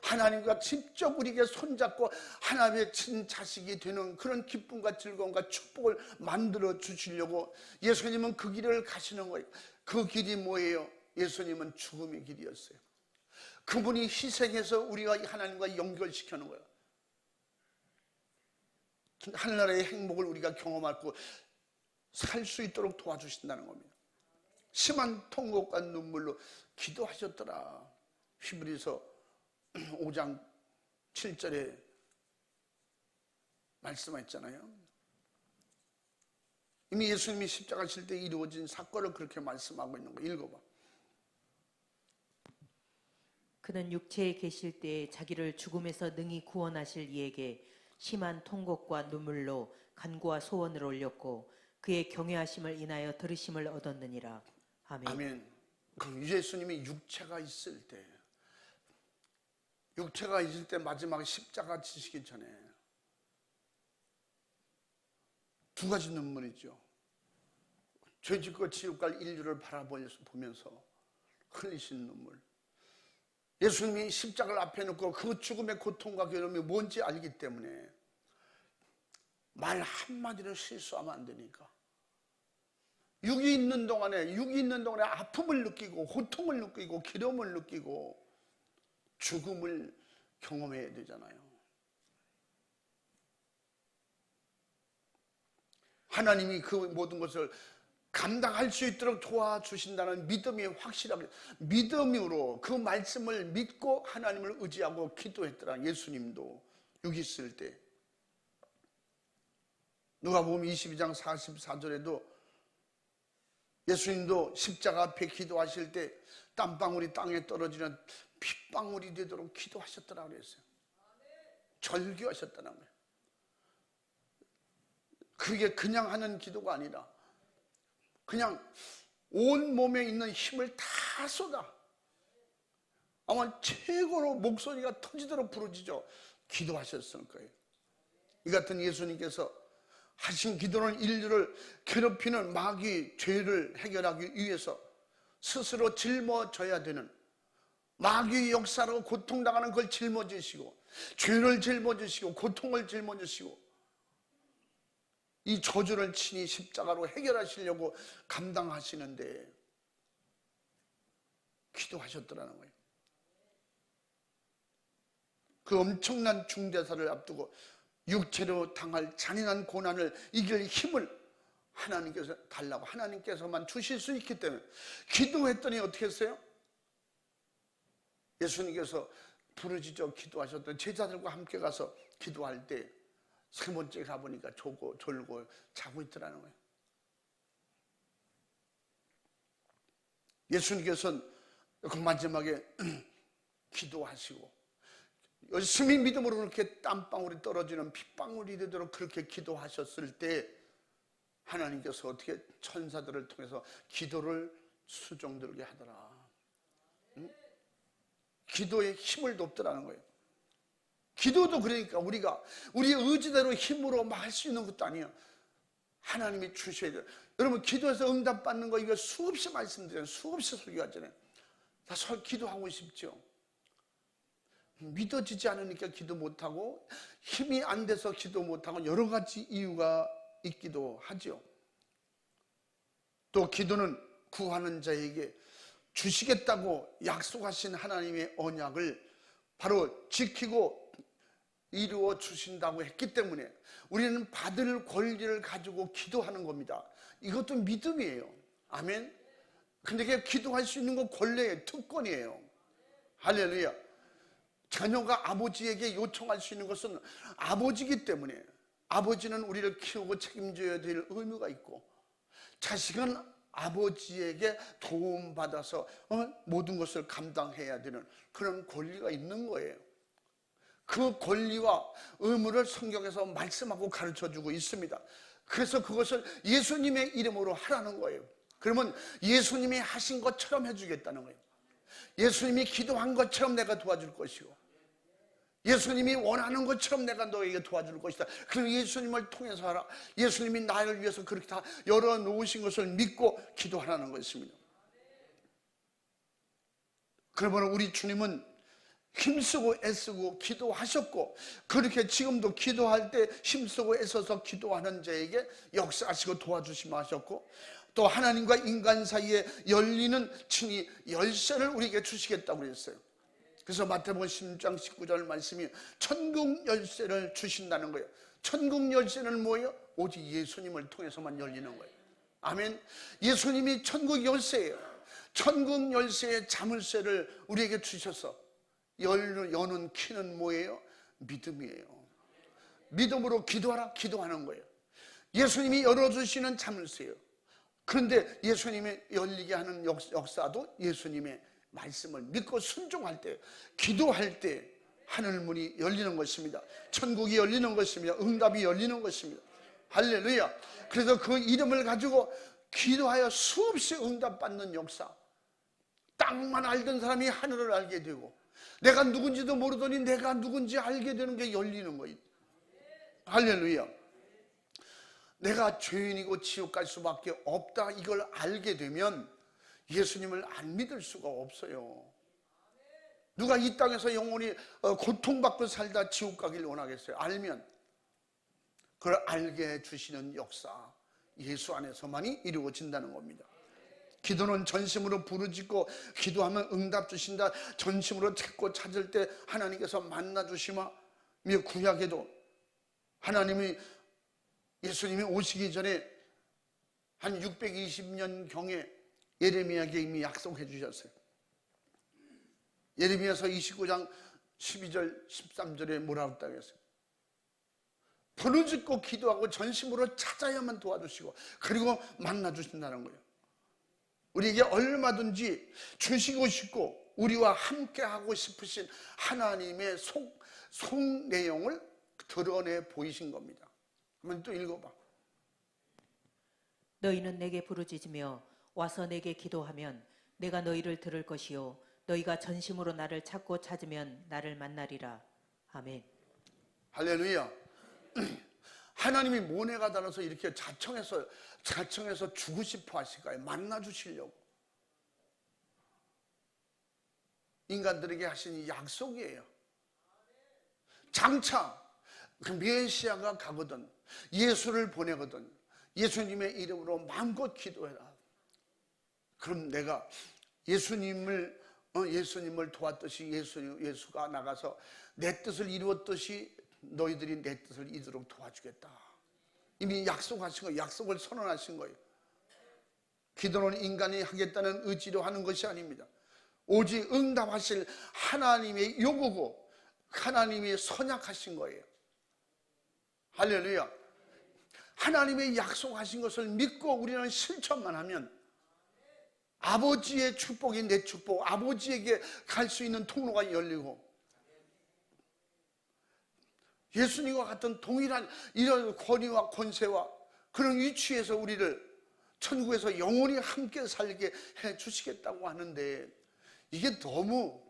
하나님과 직접 우리에게 손잡고 하나님의 친자식이 되는 그런 기쁨과 즐거움과 축복을 만들어 주시려고 예수님은 그 길을 가시는 거예요. 그 길이 뭐예요? 예수님은 죽음의 길이었어요. 그분이 희생해서 우리가 하나님과 연결시키는 거예요. 하늘나라의 행복을 우리가 경험하고 살 수 있도록 도와주신다는 겁니다. 심한 통곡과 눈물로 기도하셨더라. 히브리서 5장 7절에 말씀했잖아요. 이미 예수님이 십자가 질 때 이루어진 사건을 그렇게 말씀하고 있는 거 읽어봐. 그는 육체에 계실 때에 자기를 죽음에서 능히 구원하실 이에게 심한 통곡과 눈물로 간구와 소원을 올렸고 그의 경외하심을 인하여 들으심을 얻었느니라. 아멘. 아멘. 그 예수님이 육체가 있을 때 마지막 십자가 지시기 전에 두 가지 눈물이죠. 죄짓고 지옥 갈 인류를 바라보면서 흘리신 눈물. 예수님이 십자가를 앞에 놓고 그 죽음의 고통과 괴로움이 뭔지 알기 때문에 말 한마디로 실수하면 안 되니까 육이 있는 동안에 아픔을 느끼고 고통을 느끼고 괴로움을 느끼고 죽음을 경험해야 되잖아요. 하나님이 그 모든 것을 감당할 수 있도록 도와주신다는 믿음이 확실하게, 믿음으로 그 말씀을 믿고 하나님을 의지하고 기도했더라. 예수님도 여기 있을 때 누가복음 22장 44절에도 예수님도 십자가 앞에 기도하실 때 땀방울이 땅에 떨어지는 핏방울이 되도록 기도하셨더라 그랬어요. 절규하셨다는 거예요. 그게 그냥 하는 기도가 아니라 그냥 온 몸에 있는 힘을 다 쏟아, 아마 최고로 목소리가 터지도록 부르짖어 기도하셨을 거예요. 이 같은 예수님께서 하신 기도는 인류를 괴롭히는 마귀 죄를 해결하기 위해서 스스로 짊어져야 되는, 마귀의 역사로 고통당하는 걸 짊어지시고 죄를 짊어지시고 고통을 짊어지시고 이 저주를 친히 십자가로 해결하시려고 감당하시는데 기도하셨더라는 거예요. 그 엄청난 중대사를 앞두고 육체로 당할 잔인한 고난을 이길 힘을 하나님께서 달라고, 하나님께서만 주실 수 있기 때문에 기도했더니 어떻게 했어요? 예수님께서 부르짖어 기도하셨던 제자들과 함께 가서 기도할 때 세 번째 가보니까 졸고 자고 있더라는 거예요. 예수님께서는 그 마지막에 기도하시고 열심히 믿음으로 그렇게 땀방울이 떨어지는 핏방울이 되도록 그렇게 기도하셨을 때 하나님께서 어떻게 천사들을 통해서 기도를 수종들게 하더라. 응? 기도에 힘을 돕더라는 거예요. 기도도 그러니까 우리가 우리의 의지대로 힘으로 막 할 수 있는 것도 아니에요. 하나님이 주셔야 돼요. 여러분 기도해서 응답받는 거 이거 수없이 말씀드려요. 수없이 설교하잖아요. 다 기도하고 싶죠. 믿어지지 않으니까 기도 못하고 힘이 안 돼서 기도 못하고 여러 가지 이유가 있기도 하죠. 또 기도는 구하는 자에게 주시겠다고 약속하신 하나님의 언약을 바로 지키고 이루어 주신다고 했기 때문에 우리는 받을 권리를 가지고 기도하는 겁니다. 이것도 믿음이에요. 아멘. 근데 기도할 수 있는 건 권리예요. 특권이에요. 할렐루야. 자녀가 아버지에게 요청할 수 있는 것은 아버지이기 때문에 아버지는 우리를 키우고 책임져야 될 의무가 있고 자식은 아버지에게 도움받아서 모든 것을 감당해야 되는 그런 권리가 있는 거예요. 그 권리와 의무를 성경에서 말씀하고 가르쳐주고 있습니다. 그래서 그것을 예수님의 이름으로 하라는 거예요. 그러면 예수님이 하신 것처럼 해주겠다는 거예요. 예수님이 기도한 것처럼 내가 도와줄 것이고 예수님이 원하는 것처럼 내가 너에게 도와줄 것이다. 그럼 예수님을 통해서 하라. 예수님이 나를 위해서 그렇게 다 열어놓으신 것을 믿고 기도하라는 것입니다. 그러면 우리 주님은 힘쓰고 애쓰고 기도하셨고 그렇게 지금도 기도할 때 힘쓰고 애써서 기도하는 자에게 역사하시고 도와주시며 하셨고 또 하나님과 인간 사이에 열리는 층이 열쇠를 우리에게 주시겠다고 그랬어요. 그래서 마태복음 16장 19절 말씀이 천국 열쇠를 주신다는 거예요. 천국 열쇠는 뭐예요? 오직 예수님을 통해서만 열리는 거예요. 아멘. 예수님이 천국 열쇠예요. 천국 열쇠의 자물쇠를 우리에게 주셔서 여는 키는 뭐예요? 믿음이에요. 믿음으로 기도하라. 기도하는 거예요. 예수님이 열어주시는 자물쇠예요. 그런데 예수님이 열리게 하는 역사도 예수님의 말씀을 믿고 순종할 때, 기도할 때 하늘문이 열리는 것입니다. 천국이 열리는 것입니다. 응답이 열리는 것입니다. 할렐루야. 그래서 그 이름을 가지고 기도하여 수없이 응답받는 역사. 땅만 알던 사람이 하늘을 알게 되고 내가 누군지도 모르더니 내가 누군지 알게 되는 게 열리는 거예요. 할렐루야. 내가 죄인이고 지옥 갈 수밖에 없다 이걸 알게 되면 예수님을 안 믿을 수가 없어요. 누가 이 땅에서 영원히 고통받고 살다 지옥 가길 원하겠어요? 알면 그걸 알게 해주시는 역사, 예수 안에서만이 이루어진다는 겁니다. 기도는 전심으로 부르짖고 기도하면 응답 주신다. 전심으로 찾고 찾을 때 하나님께서 만나 주시마. 구약에도 하나님이 예수님이 오시기 전에 한 620년 경에 예레미야에게 이미 약속해 주셨어요. 예레미야서 29장 12절 13절에 뭐라고 했다고 했어요? 부르짖고 기도하고 전심으로 찾아야만 도와주시고 그리고 만나 주신다는 거예요. 우리에게 얼마든지 주시고 싶고 우리와 함께 하고 싶으신 하나님의 속 내용을 드러내 보이신 겁니다. 한번 또 읽어봐. 너희는 내게 부르짖으며 와서 내게 기도하면 내가 너희를 들을 것이요 너희가 전심으로 나를 찾고 찾으면 나를 만나리라. 아멘. 할렐루야. 하나님이 모내가 달아서 이렇게 자청해서 주고 싶어 하실까요? 만나 주시려고. 인간들에게 하신 이 약속이에요. 장차 그 메시아가 가거든 예수를 보내거든 예수님의 이름으로 마음껏 기도해라. 그럼 내가 예수님을 도왔듯이 예수가 나가서 내 뜻을 이루었듯이 너희들이 내 뜻을 이루도록 도와주겠다. 이미 약속하신 거예요. 약속을 선언하신 거예요. 기도는 인간이 하겠다는 의지로 하는 것이 아닙니다. 오직 응답하실 하나님의 요구고 하나님이 선약하신 거예요. 할렐루야. 하나님의 약속하신 것을 믿고 우리는 실천만 하면 아버지의 축복이 내 축복, 아버지에게 갈 수 있는 통로가 열리고 예수님과 같은 동일한 이런 권위와 권세와 그런 위치에서 우리를 천국에서 영원히 함께 살게 해 주시겠다고 하는데 이게 너무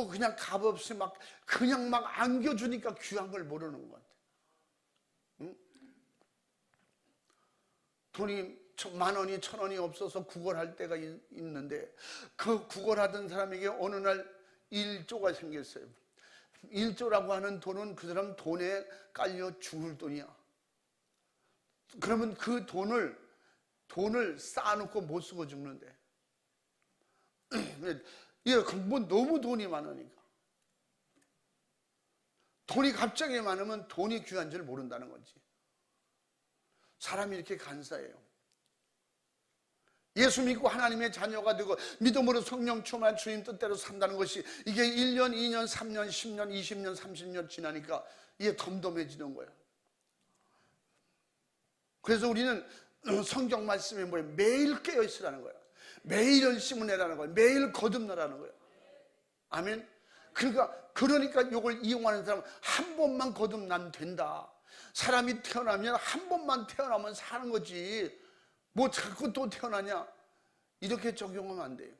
그냥 값없이 그냥 안겨주니까 귀한 걸 모르는 것 같아요. 응? 돈이 10,000원이 1,000원이 없어서 구걸할 때가 있는데 그 구걸하던 사람에게 어느 날 1조가 생겼어요. 1조라고 하는 돈은 그 사람 돈에 깔려 죽을 돈이야. 그러면 그 돈을 쌓아놓고 못 쓰고 죽는데 너무 돈이 많으니까 돈이 갑자기 많으면 돈이 귀한 줄 모른다는 거지. 사람이 이렇게 간사해요. 예수 믿고 하나님의 자녀가 되고 믿음으로 성령 충만 주님 뜻대로 산다는 것이 이게 1년, 2년, 3년, 10년, 20년, 30년 지나니까 이게 덤덤해지는 거예요. 그래서 우리는 성경 말씀에 뭐예요? 매일 깨어 있으라는 거예요. 매일 열심을 내라는 거예요. 매일 거듭나라는 거예요. 아멘. 그러니까 이걸 이용하는 사람은 한 번만 거듭나면 된다. 사람이 태어나면 한 번만 태어나면 사는 거지 뭐 자꾸 또 태어나냐 이렇게 적용하면 안 돼요.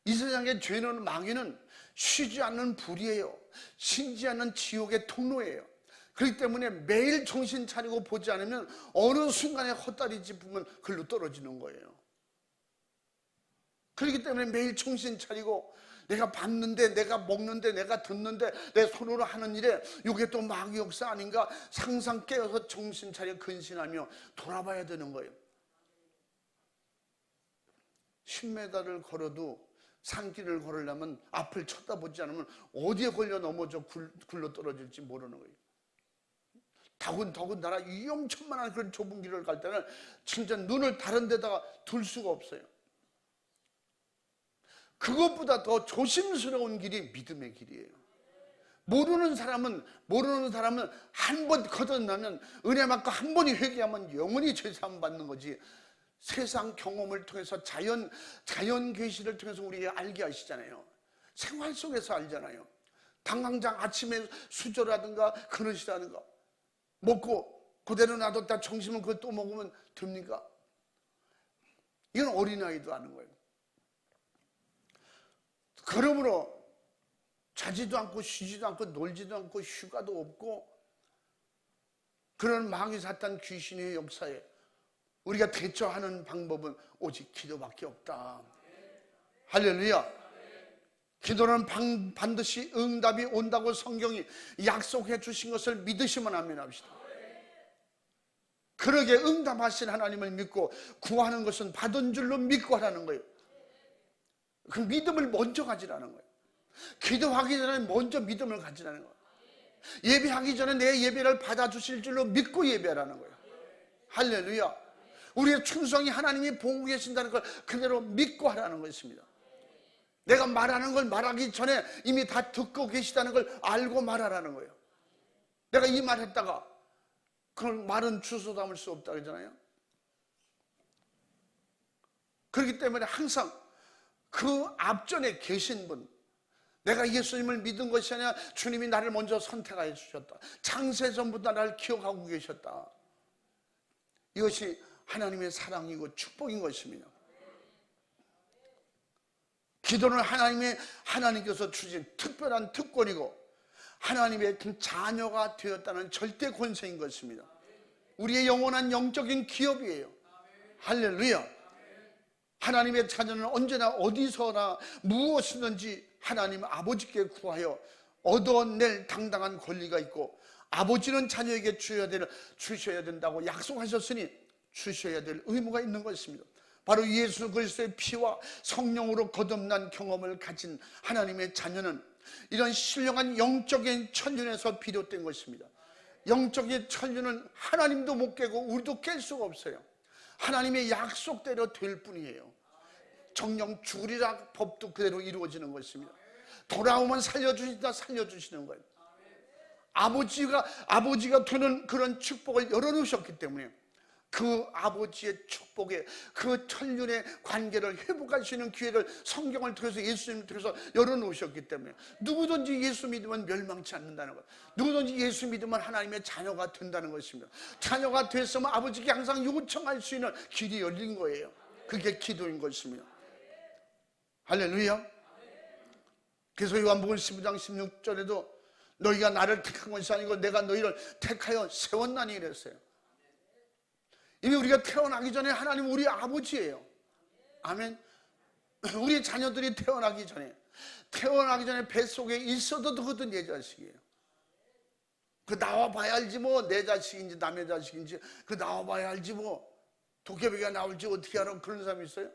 이 세상의 죄는 마귀는 쉬지 않는 불이에요. 쉬지 않는 지옥의 통로예요. 그렇기 때문에 매일 정신 차리고 보지 않으면 어느 순간에 헛다리 짚으면 글로 떨어지는 거예요. 그렇기 때문에 매일 정신 차리고 내가 봤는데 내가 먹는데 내가 듣는데 내 손으로 하는 일에 이게 또 마귀 역사 아닌가 상상 깨어서 정신 차려 근신하며 돌아봐야 되는 거예요. 10m를 걸어도 산길을 걸으려면 앞을 쳐다보지 않으면 어디에 걸려 넘어져 굴러 떨어질지 모르는 거예요. 더군다나 위험천만한 그런 좁은 길을 갈 때는 진짜 눈을 다른 데다가 둘 수가 없어요. 그것보다 더 조심스러운 길이 믿음의 길이에요. 모르는 사람은 한 번 거듭나면 은혜 받고 한 번이 회개하면 영원히 죄사함 받는 거지. 세상 경험을 통해서 자연 계시를 통해서 우리에게 알게 하시잖아요. 생활 속에서 알잖아요. 당장장 아침에 수저라든가 그릇이라든가 먹고 그대로 놔뒀다 정신은 그거 또 먹으면 됩니까? 이건 어린아이도 아는 거예요. 그러므로 자지도 않고 쉬지도 않고 놀지도 않고 휴가도 없고 그런 마귀 사탄 귀신의 역사에 우리가 대처하는 방법은 오직 기도밖에 없다. 할렐루야. 기도는 반드시 응답이 온다고 성경이 약속해 주신 것을 믿으시면 아멘합시다. 그러게 응답하신 하나님을 믿고 구하는 것은 받은 줄로 믿고 하라는 거예요. 그 믿음을 먼저 가지라는 거예요. 기도하기 전에 먼저 믿음을 가지라는 거예요. 예배하기 전에 내 예배를 받아주실 줄로 믿고 예배하라는 거예요. 할렐루야. 우리의 충성이 하나님이 보고 계신다는 걸 그대로 믿고 하라는 것입니다. 내가 말하는 걸 말하기 전에 이미 다 듣고 계시다는 걸 알고 말하라는 거예요. 내가 이 말 했다가 그 말은 주워 담을 수 없다 그러잖아요. 그렇기 때문에 항상 그 앞전에 계신 분, 내가 예수님을 믿은 것이 아니라 주님이 나를 먼저 선택하여 주셨다. 창세전부터 나를 기억하고 계셨다. 이것이 하나님의 사랑이고 축복인 것입니다. 기도는 하나님께서 주신 특별한 특권이고 하나님의 자녀가 되었다는 절대 권세인 것입니다. 우리의 영원한 영적인 기업이에요. 할렐루야. 하나님의 자녀는 언제나 어디서나 무엇이든지 하나님 아버지께 구하여 얻어낼 당당한 권리가 있고, 아버지는 자녀에게 주셔야 된다고 약속하셨으니 주셔야 될 의무가 있는 것입니다. 바로 예수 그리스도의 피와 성령으로 거듭난 경험을 가진 하나님의 자녀는 이런 신령한 영적인 천륜에서 비롯된 것입니다. 영적인 천륜은 하나님도 못 깨고 우리도 깰 수가 없어요. 하나님의 약속대로 될 뿐이에요. 정령 죽으리라 법도 그대로 이루어지는 것입니다. 돌아오면 살려주시는 거예요. 아버지가 되는 그런 축복을 열어놓으셨기 때문에 그 아버지의 축복에 그 천륜의 관계를 회복할 수 있는 기회를 성경을 통해서 예수님을 통해서 열어놓으셨기 때문에 누구든지 예수 믿으면 멸망치 않는다는 것, 누구든지 예수 믿으면 하나님의 자녀가 된다는 것입니다. 자녀가 됐으면 아버지께 항상 요청할 수 있는 길이 열린 거예요. 그게 기도인 것입니다. 할렐루야. 그래서 요한복음 15장 16절에도 너희가 나를 택한 것이 아니고 내가 너희를 택하여 세웠나니 이랬어요. 이미 우리가 태어나기 전에 하나님 우리 아버지예요. 아멘. 우리 자녀들이 태어나기 전에 뱃속에 있어도 그것도 내 자식이에요. 그 나와봐야 알지 뭐 내 자식인지 남의 자식인지 그 나와봐야 알지 뭐 도깨비가 나올지 어떻게 알아. 그런 사람이 있어요?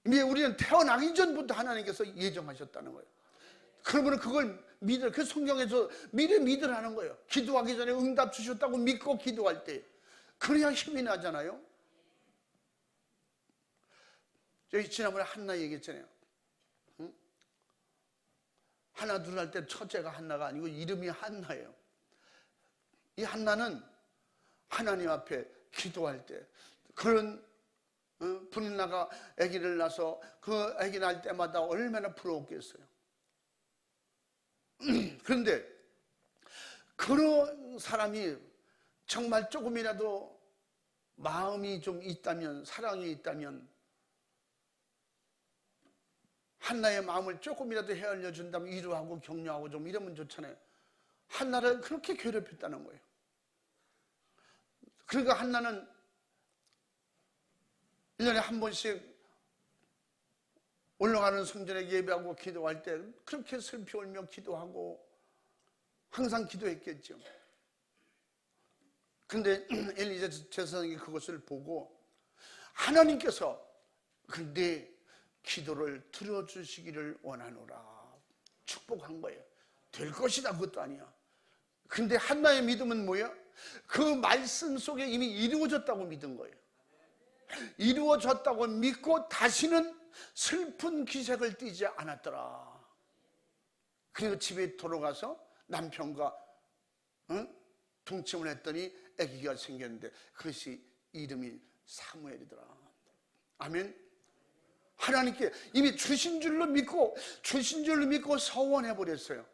이미 우리는 태어나기 전부터 하나님께서 예정하셨다는 거예요. 그러면 그걸 그 성경에서 미리 믿으라는 거예요. 기도하기 전에 응답 주셨다고 믿고 기도할 때 그래야 힘이 나잖아요. 저희 지난번에 한나 얘기했잖아요. 하나 둘 할 때 첫째가 한나가 아니고 이름이 한나예요. 이 한나는 하나님 앞에 기도할 때 그런 분인나가 아기를 낳아서 그 아기 낳을 때마다 얼마나 부러웠겠어요. 그런데 그런 사람이 정말 조금이라도 마음이 좀 있다면, 사랑이 있다면, 한나의 마음을 조금이라도 헤아려 준다면 위로하고 격려하고 좀 이러면 좋잖아요. 한나를 그렇게 괴롭혔다는 거예요. 그러니까 한나는 1년에 한 번씩 올라가는 성전에 예배하고 기도할 때 그렇게 슬피 울며 기도하고 항상 기도했겠죠. 그런데 엘리자 제사장이 그것을 보고 하나님께서 내 기도를 들어주시기를 원하노라 축복한 거예요. 될 것이다 그것도 아니야. 그런데 한나의 믿음은 뭐야? 그 말씀 속에 이미 이루어졌다고 믿은 거예요. 이루어졌다고 믿고 다시는 슬픈 기색을 띠지 않았더라. 그리고 집에 돌아가서 남편과 동침을 했더니 아기가 생겼는데 그것이 이름이 사무엘이더라. 아멘. 하나님께 이미 주신 줄로 믿고 서원해버렸어요.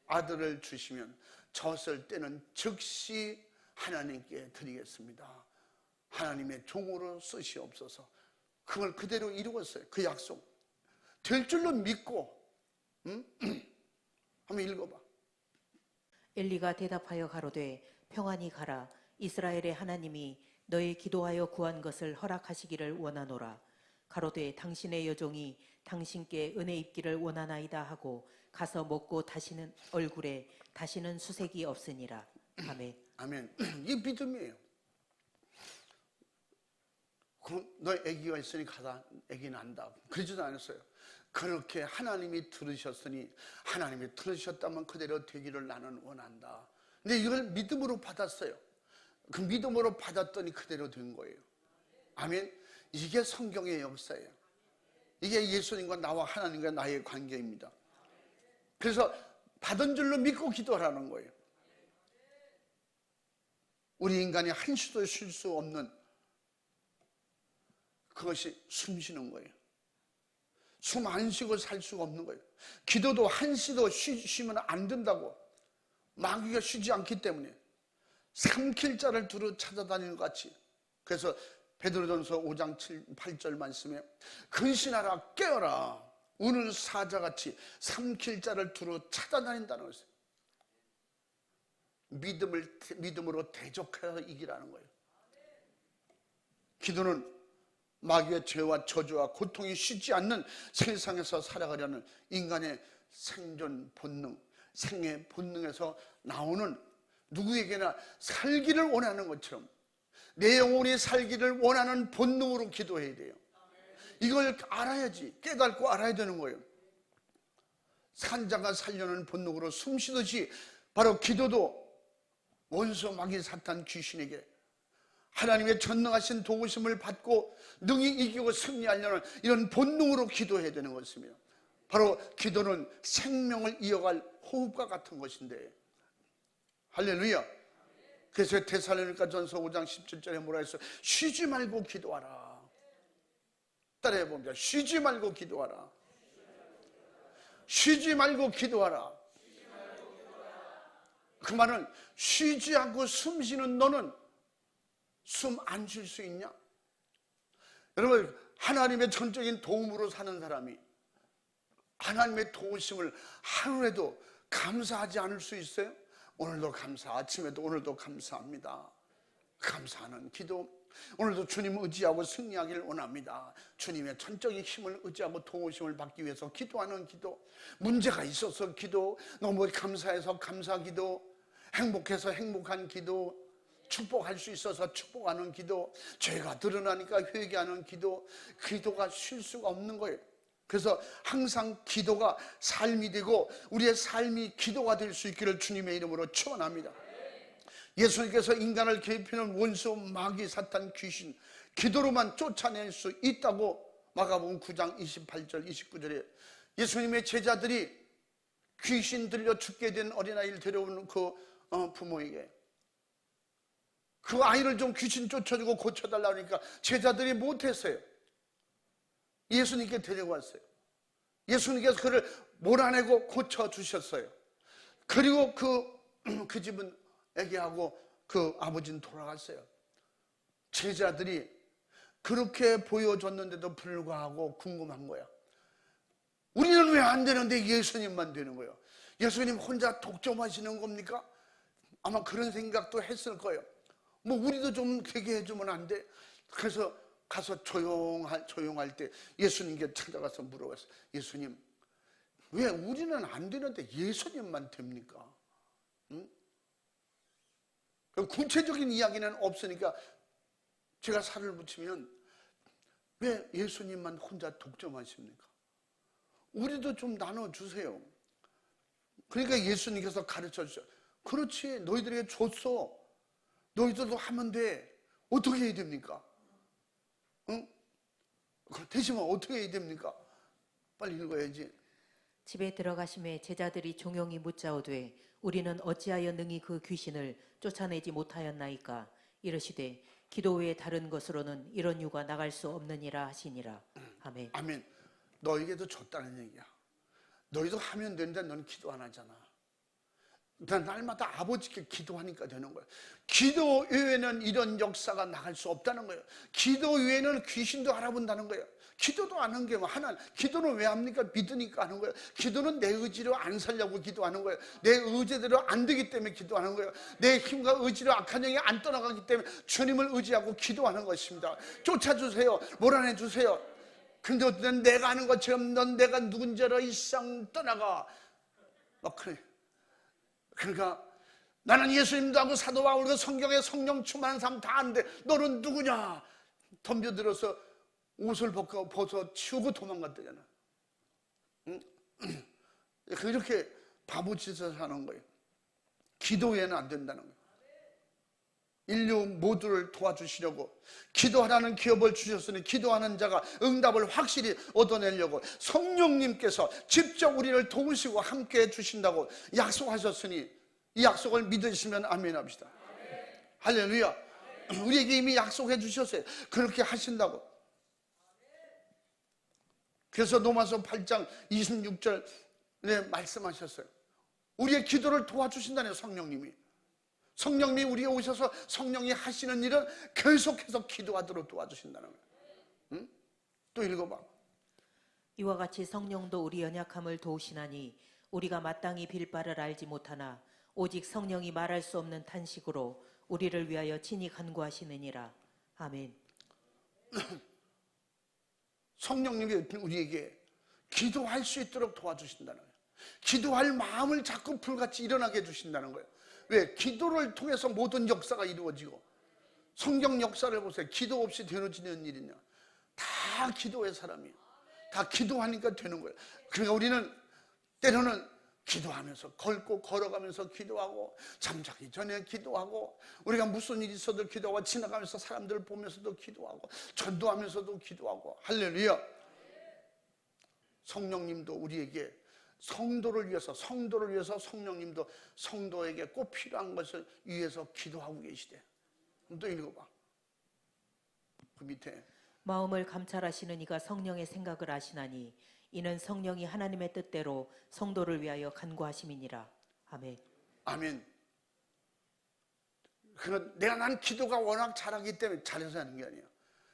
아들을 주시면 졌을 때는 즉시 하나님께 드리겠습니다. 하나님의 종으로 쓰시옵소서. 그걸 그대로 이루었어요. 그 약속 될 줄로 믿고. 한번 읽어봐. 엘리가 대답하여 가로되 평안히 가라. 이스라엘의 하나님이 너의 기도하여 구한 것을 허락하시기를 원하노라. 가로되 당신의 여종이 당신께 은혜 입기를 원하나이다 하고 가서 먹고 다시는 얼굴에 다시는 수색이 없으니라. 아멘. 아멘. 이 믿음이에요. 그럼 너 아기가 있으니 가다 아기 난다. 그러지도 않았어요. 그렇게 하나님이 들으셨으니 하나님이 들으셨다면 그대로 되기를 나는 원한다. 근데 이걸 믿음으로 받았어요. 그 믿음으로 받았더니 그대로 된 거예요. 아멘. 이게 성경의 역사예요. 이게 예수님과 나와 하나님과 나의 관계입니다. 그래서 받은 줄로 믿고 기도하라는 거예요. 우리 인간이 한시도 쉴 수 없는 그것이 숨 쉬는 거예요. 숨 안 쉬고 살 수가 없는 거예요. 기도도 한시도 쉬면 안 된다고. 마귀가 쉬지 않기 때문에 삼킬 자를 두루 찾아다니는 것 같이. 그래서 베드로전서 5장 8절 말씀에 근신하라 깨어라 우는 사자같이 삼킬 자를 두루 찾아다닌다는 것이에요. 믿음으로 대적해서 이기라는 거예요. 기도는 마귀의 죄와 저주와 고통이 쉬지 않는 세상에서 살아가려는 인간의 생존 본능, 생의 본능에서 나오는 누구에게나 살기를 원하는 것처럼 내 영혼이 살기를 원하는 본능으로 기도해야 돼요. 이걸 알아야지, 깨닫고 알아야 되는 거예요. 산자가 살려는 본능으로 숨쉬듯이 바로 기도도 원수 마귀 사탄 귀신에게 하나님의 전능하신 도우심을 받고 능히 이기고 승리하려는 이런 본능으로 기도해야 되는 것입니다. 바로 기도는 생명을 이어갈 호흡과 같은 것인데, 할렐루야. 그래서 데살로니가 전서 5장 17절에 뭐라 했어요? 쉬지 말고 기도하라. 따라해 봅니다. 쉬지 말고 기도하라. 쉬지 말고 기도하라. 그 말은 쉬지 않고 숨 쉬는 너는 숨 안 쉴 수 있냐? 여러분, 하나님의 전적인 도움으로 사는 사람이 하나님의 도우심을 하루에도 감사하지 않을 수 있어요? 오늘도 감사, 아침에도 오늘도 감사합니다. 감사하는 기도. 오늘도 주님 의지하고 승리하기를 원합니다. 주님의 전적인 힘을 의지하고 도우심을 받기 위해서 기도하는 기도. 문제가 있어서 기도, 너무 감사해서 감사 기도, 행복해서 행복한 기도, 축복할 수 있어서 축복하는 기도, 죄가 드러나니까 회개하는 기도. 기도가 쉴 수가 없는 거예요. 그래서 항상 기도가 삶이 되고 우리의 삶이 기도가 될 수 있기를 주님의 이름으로 축원합니다. 예수님께서 인간을 괴롭히는 원수 마귀 사탄 귀신 기도로만 쫓아낼 수 있다고 마가복음 9장 28절 29절에 예수님의 제자들이 귀신 들려 죽게 된 어린아이를 데려오는 그 부모에게 그 아이를 좀 귀신 쫓아주고 고쳐달라고 하니까 제자들이 못했어요. 예수님께 데려왔어요. 예수님께서 그를 몰아내고 고쳐주셨어요. 그리고 그 집은 애기하고 그 아버지는 돌아갔어요. 제자들이 그렇게 보여줬는데도 불구하고 궁금한 거야. 우리는 왜 안 되는데 예수님만 되는 거예요? 예수님 혼자 독점하시는 겁니까? 아마 그런 생각도 했을 거예요. 뭐 우리도 좀 되게 해주면 안 돼? 그래서 가서 조용할 때 예수님께 찾아가서 물어봤어요. 예수님, 왜 우리는 안 되는데 예수님만 됩니까? 응? 구체적인 이야기는 없으니까 제가 살을 붙이면 왜 예수님만 혼자 독점하십니까? 우리도 좀 나눠주세요. 그러니까 예수님께서 가르쳐 주셔. 그렇지, 너희들에게 줬어. 너희들도 하면 돼. 어떻게 해야 됩니까? 응? 대신에 어떻게 해야 됩니까? 빨리 읽어야지. 집에 들어가심에 제자들이 종용이 묻자오되 우리는 어찌하여 능히 그 귀신을 쫓아내지 못하였나이까? 이르시되 기도 외에 다른 것으로는 이런 유가 나갈 수 없느니라 하시니라. 아멘. 아멘. 너에게도 줬다는 얘기야. 너희도 하면 되는데 넌 기도 안 하잖아. 날마다 아버지께 기도하니까 되는 거예요. 기도 외에는 이런 역사가 나갈 수 없다는 거예요. 기도 외에는 귀신도 알아본다는 거예요. 기도도 안 한 게 뭐 하나. 기도는 왜 합니까? 믿으니까 하는 거예요. 기도는 내 의지로 안 살려고 기도하는 거예요. 내 의지대로 안 되기 때문에 기도하는 거예요. 내 힘과 의지로 악한 영이 안 떠나가기 때문에 주님을 의지하고 기도하는 것입니다. 쫓아주세요. 몰아내주세요. 근데 어떤 때는 내가 하는 것처럼 넌 내가 누군지 알아? 이상 떠나가. 막 그래. 그러니까 나는 예수님도 하고 사도 바울도 성경에 성령 충만한 사람 다 아는데 너는 누구냐? 덤벼들어서 옷을 벗어 치우고 도망갔다잖아. 응? 그렇게 바보짓을 하는 거예요. 기도 외에는 안 된다는 거예요. 인류 모두를 도와주시려고 기도하라는 기업을 주셨으니 기도하는 자가 응답을 확실히 얻어내려고 성령님께서 직접 우리를 도우시고 함께 해주신다고 약속하셨으니 이 약속을 믿으시면 아멘 합시다. 할렐루야. 우리에게 이미 약속해 주셨어요. 그렇게 하신다고. 그래서 로마서 8장 26절에 말씀하셨어요. 우리의 기도를 도와주신다네요. 성령님이. 성령님이 우리에 오셔서 성령이 하시는 일은 계속해서 기도하도록 도와주신다는 거예요. 응? 또 읽어봐. 이와 같이 성령도 우리 연약함을 도우시나니 우리가 마땅히 빌 바를 알지 못하나 오직 성령이 말할 수 없는 탄식으로 우리를 위하여 친히 간구하시느니라. 아멘. 성령님이 우리에게 기도할 수 있도록 도와주신다는 거예요. 기도할 마음을 자꾸 불같이 일어나게 해주신다는 거예요. 왜? 기도를 통해서 모든 역사가 이루어지고. 성경 역사를 보세요. 기도 없이 되어지는 일이냐? 다 기도의 사람이에요. 다 기도하니까 되는 거예요. 그러니까 우리는 때로는 기도하면서 걷고 걸어가면서 기도하고 잠자기 전에 기도하고 우리가 무슨 일이 있어도 기도하고 지나가면서 사람들을 보면서도 기도하고 전도하면서도 기도하고. 할렐루야. 성령님도 우리에게 성도를 위해서 성령님도 성도에게 꼭 필요한 것을 위해서 기도하고 계시대. 또 읽어봐. 그 밑에 마음을 감찰하시는 이가 성령의 생각을 아시나니 이는 성령이 하나님의 뜻대로 성도를 위하여 간구하심이니라. 아멘. 아멘. 그러니까 난 기도가 워낙 잘하기 때문에 잘해서 하는 게 아니에요.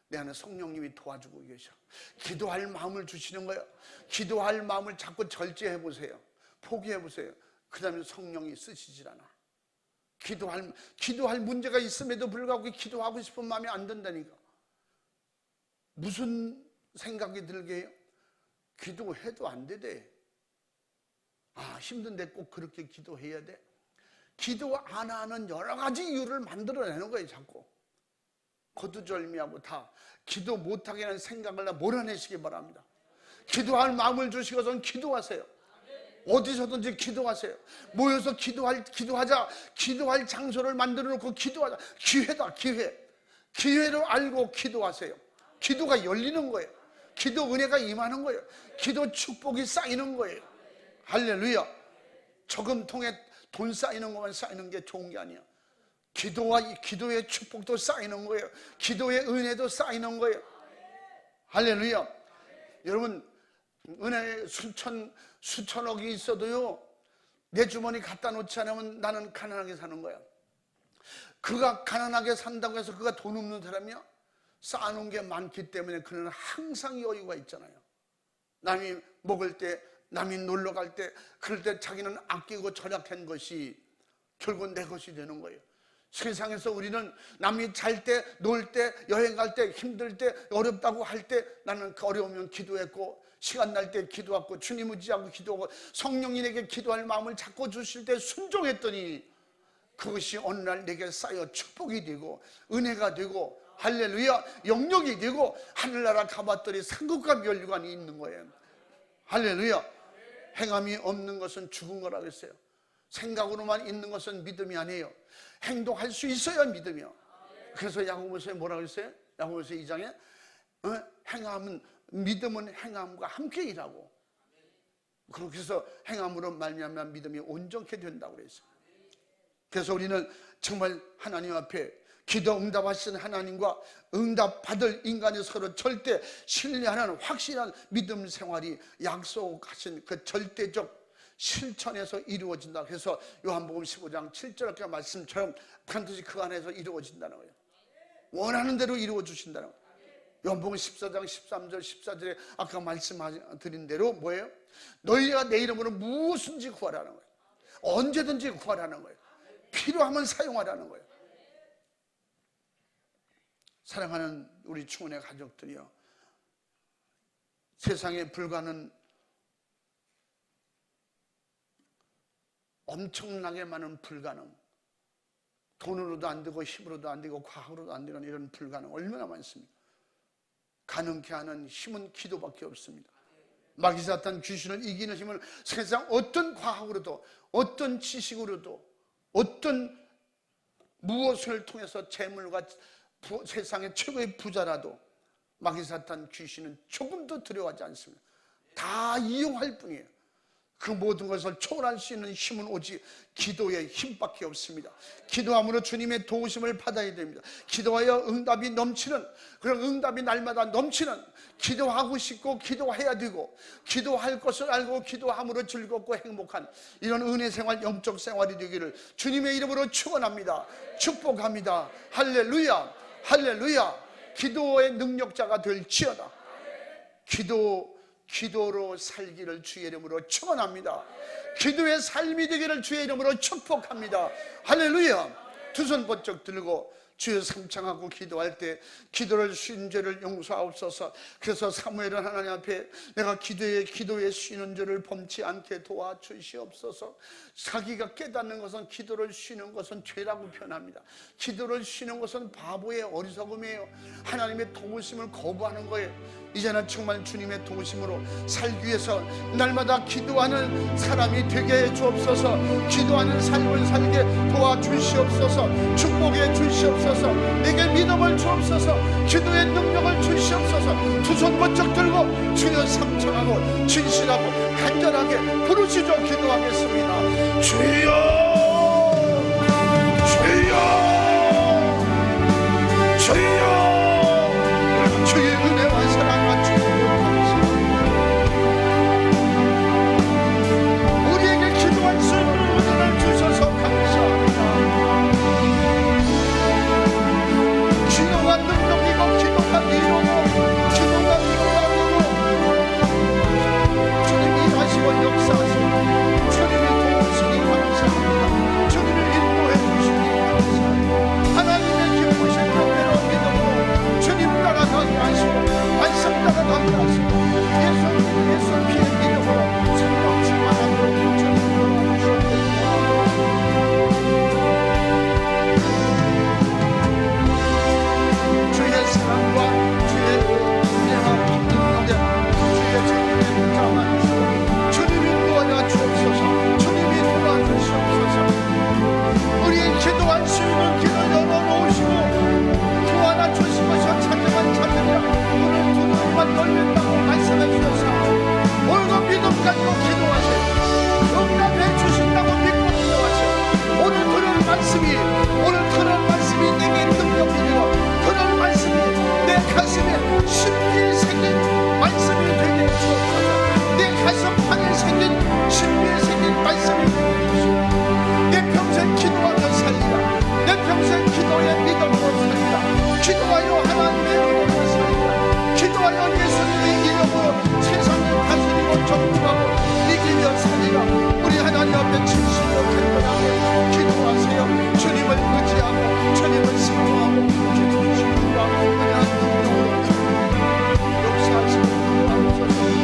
내 안에 성령님이 도와주고 계셔. 기도할 마음을 주시는 거예요. 기도할 마음을 자꾸 절제해 보세요. 포기해 보세요. 그 다음에 성령이 쓰시질 않아. 기도할 문제가 있음에도 불구하고 기도하고 싶은 마음이 안 든다니까. 무슨 생각이 들게 해요? 기도해도 안 되대. 아, 힘든데 꼭 그렇게 기도해야 돼? 기도 안 하는 여러 가지 이유를 만들어내는 거예요. 자꾸 거두절미하고 다 기도 못하게 하는 생각을 몰아내시기 바랍니다. 기도할 마음을 주시고선 기도하세요. 어디서든지 기도하세요. 모여서 기도하자. 기도할 장소를 만들어 놓고 기도하자. 기회다, 기회로 알고 기도하세요. 기도가 열리는 거예요. 기도 은혜가 임하는 거예요. 기도 축복이 쌓이는 거예요. 할렐루야. 저금통에 돈 쌓이는 것만 쌓이는 게 좋은 게 아니야. 기도의 축복도 쌓이는 거예요. 기도의 은혜도 쌓이는 거예요. 할렐루야. 여러분, 은혜 수천억이 있어도요, 내 주머니 갖다 놓지 않으면 나는 가난하게 사는 거야. 그가 가난하게 산다고 해서 그가 돈 없는 사람이야? 쌓아놓은 게 많기 때문에 그는 항상 여유가 있잖아요. 남이 먹을 때, 남이 놀러 갈 때, 그럴 때 자기는 아끼고 절약한 것이 결국 내 것이 되는 거예요. 세상에서 우리는 남이 잘 때, 놀 때, 여행 갈 때, 힘들 때, 어렵다고 할 때 나는 그 어려우면 기도했고, 시간 날 때 기도하고, 주님 의지하고 기도하고, 성령이 내게 기도할 마음을 자꾸 주실 때 순종했더니 그것이 어느 날 내게 쌓여 축복이 되고 은혜가 되고, 할렐루야, 영역이 되고 하늘나라 가봤더니 상급과 면류관이 있는 거예요. 할렐루야. 행함이 없는 것은 죽은 거라고 했어요. 생각으로만 있는 것은 믿음이 아니에요. 행동할 수 있어야 믿음이요. 그래서 야고보서에 뭐라고 했어요? 야고보서 2장에 믿음은 행함과 함께 일하고, 그렇게 해서 행함으로 말미암아 믿음이 온전케 된다고 그랬어요. 그래서 우리는 정말 하나님 앞에 기도 응답하시는 하나님과 응답받을 인간이 서로 절대 신뢰하는 확실한 믿음 생활이 약속하신 그 절대적 실천에서 이루어진다. 그래서 요한복음 15장 7절 말씀처럼 반드시 그 안에서 이루어진다는 거예요. 원하는 대로 이루어 주신다는 거예요. 요한복음 14장 13절 14절에 아까 말씀드린 대로 뭐예요? 너희가 내 이름으로 무엇인지 구하라는 거예요. 언제든지 구하라는 거예요. 필요하면 사용하라는 거예요. 사랑하는 우리 충원의 가족들이요, 세상에 불과는 엄청나게 많은 불가능, 돈으로도 안 되고 힘으로도 안 되고 과학으로도 안 되는 이런 불가능 얼마나 많습니까? 가능케 하는 힘은 기도밖에 없습니다. 마귀사탄 귀신을 이기는 힘을 세상 어떤 과학으로도, 어떤 지식으로도, 어떤 무엇을 통해서 재물과 세상의 최고의 부자라도 마귀사탄 귀신은 조금도 두려워하지 않습니다. 다 이용할 뿐이에요. 그 모든 것을 초월할 수 있는 힘은 오직 기도의 힘밖에 없습니다. 기도함으로 주님의 도우심을 받아야 됩니다. 기도하여 응답이 넘치는, 그런 응답이 날마다 넘치는, 기도하고 싶고 기도해야 되고 기도할 것을 알고 기도함으로 즐겁고 행복한 이런 은혜 생활, 영적 생활이 되기를 주님의 이름으로 축원합니다. 축복합니다. 할렐루야, 할렐루야. 기도의 능력자가 될지어다. 기도로 살기를 주의 이름으로 축원합니다. 기도의 삶이 되기를 주의 이름으로 축복합니다. 할렐루야. 두 손 번쩍 들고 주여 삼창하고 기도할 때 기도를 쉬는 죄를 용서하옵소서. 그래서 사무엘은 하나님 앞에 내가 기도에 쉬는 죄를 범치 않게 도와주시옵소서. 자기가 깨닫는 것은 기도를 쉬는 것은 죄라고 표현합니다. 기도를 쉬는 것은 바보의 어리석음이에요. 하나님의 도우심을 거부하는 거예요. 이제는 정말 주님의 도우심으로 살기 위해서 날마다 기도하는 사람이 되게 해 주옵소서. 기도하는 삶을 살게 도와주시옵소서. 축복해 주시옵소서. 내게 믿음을 주옵소서. 기도의 능력을 주시옵소서. 두 손 번쩍 들고 주여 삼창하고 진실하고 간절하게 부르시죠. 기도하겠습니다. 주여, 주여, 주여. 주의 은혜와 사랑과 축복을 감사합니다. 우리에게 기도할 수 있는 은혜를 주셔서 감사합니다. 기도가 능력이고 기도가 위로고 기도가 위로하고 주님이 일하시고 역사하시고 주님이 도우시니 감사합니다. 주님을 인도해 주시니 감사합니다. 하나님의 기쁘신 은혜로 믿음으로 주님 따라가게 하시고 말씀 따라가게 하시고 예수 피의 이름으로 생명 충만하도록 주님 도와주시옵소서. 주의 사랑과 주의 은혜와 능력에 주의 정의의 붙잡아 주시고 주님이 도와줘 주옵소서. 주님이 도와주시옵소서. 우리 기도할 수 있는 길을 열어놓으시고 또 하나 주시고서 찾으면 찾으리라. 오늘 두 눈만 열린다고 말씀해 주셔서 오늘도 믿음 가지고 기도하세요. 응답해 주신다고 믿고 기도하세요. 오늘 들을 말씀이 내게 능력이 되고 그런 말씀이 내 가슴에 신비 생긴 말씀이 되게 주옵소서. 내 가슴판에 생긴 신비 생긴 말씀이 되게 주옵소서. 내 평생 기도하며 살리라. 내 평생 기도의 믿음으로 살리라. 기도하여 하나님의 이름으로 살리라. 기도하여 예수님의 이름으로 세상을 다스리고 정복하고 이기며 살리라. 우리 하나님 앞에 진실로 간절하게 기도하세요. 주님을 의지하고 주님을 사모하고 주님 주님과 은혜한 능력으로 역사하시고 도와주셔서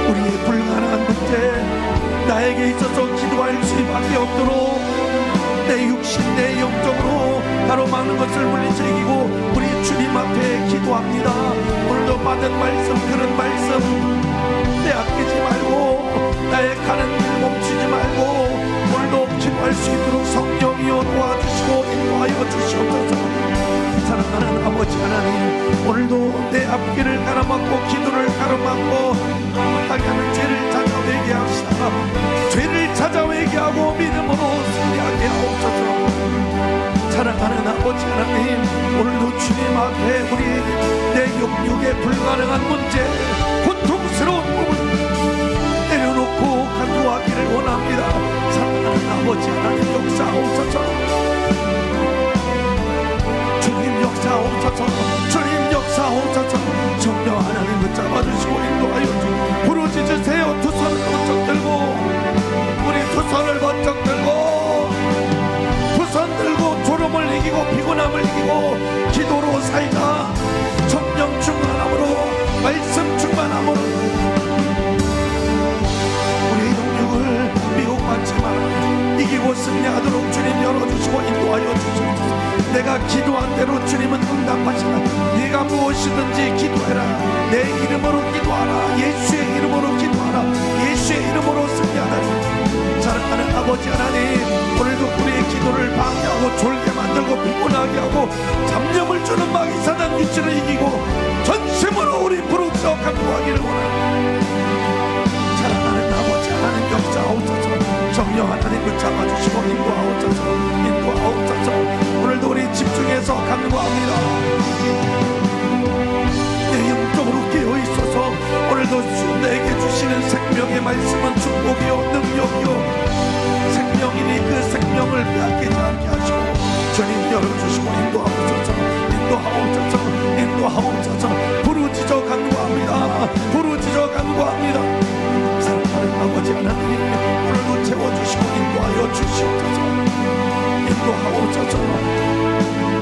우리의 불가능한 문제, 나에게 있어서 기도할 수밖에 없도록 내 육신, 내 영적으로 가로막는 것을 물리치고 우리 주님 앞에 기도합니다. 오늘도 받은 말씀, 들은 말씀 빼앗기지 말고 나의 가는 길 멈추지 말고 오늘도 기도할 수 있도록 성령이여 도와주시고 인도하여 주시옵소서. 사랑하는 아버지 하나님, 오늘도 내 앞길을 가로막고 기도를 가로막고 못하게 하는 죄를 찾아내게 하시다가 죄를 찾아내게 하고 믿음으로 승리하게 하옵소서. 사랑하는 아버지 하나님, 오늘도 주님 앞에 우리 내 영육에 불가능한 문제, 고통스러운 부분 내려놓고 간구하기를 원합니다. 사랑하는 아버지 하나님 역사하옵소서. 주님 역사하옵소서. 주님 역사하옵소서. 성령 하나님 붙잡아주시고 인도하여 주시고 부르짖으세요. 두 손을 번쩍 들고, 우리 두 손을 번쩍 들고, 두 손 들고 졸음을 이기고 피곤함을 이기고 기도로 살자. 성령 충만함으로, 말씀 충만함으로 우리 영육을 미혹받지 마라. 이기고 승리하도록 주님 열어주시고 인도하여 주시옵소서. 내가 기도한 대로 주님은 응답하시라. 네가 무엇이든지 기도해라. 내 이름으로 기도하라. 예수의 이름으로 기도하라. 예수의 이름으로 승리하라. 사랑하는 아버지 하나님, 오늘도 우리의 기도를 방해하고 졸게 만들고 피곤하게 하고 잡념을 주는 마귀 사단 유치를 이기고 전심으로 우리 부르짖어 간구하기를 원합니다. 사랑하는 아버지 하나님 역사하옵소서. 성령 하나님 붙잡아주시고 인도하옵소서. 인도하옵소서. 오늘도 우리 집중해서 간구합니다. 내 영적으로 깨어있어서 오늘도 내게 주시는 생명의 말씀은 축복이요 능력이요 생명이니 그 생명을 빼앗기지 않게 하시고 주님 열어주시고 인도하옵소서. 인도하옵소서. 인도하옵소서. 부르짖어 간구합니다. 부르짖어 간구합니다. 사랑하는 아버지 하나님, 오늘도 채워주시고 인도하여 주시옵소서. 인도하옵소서.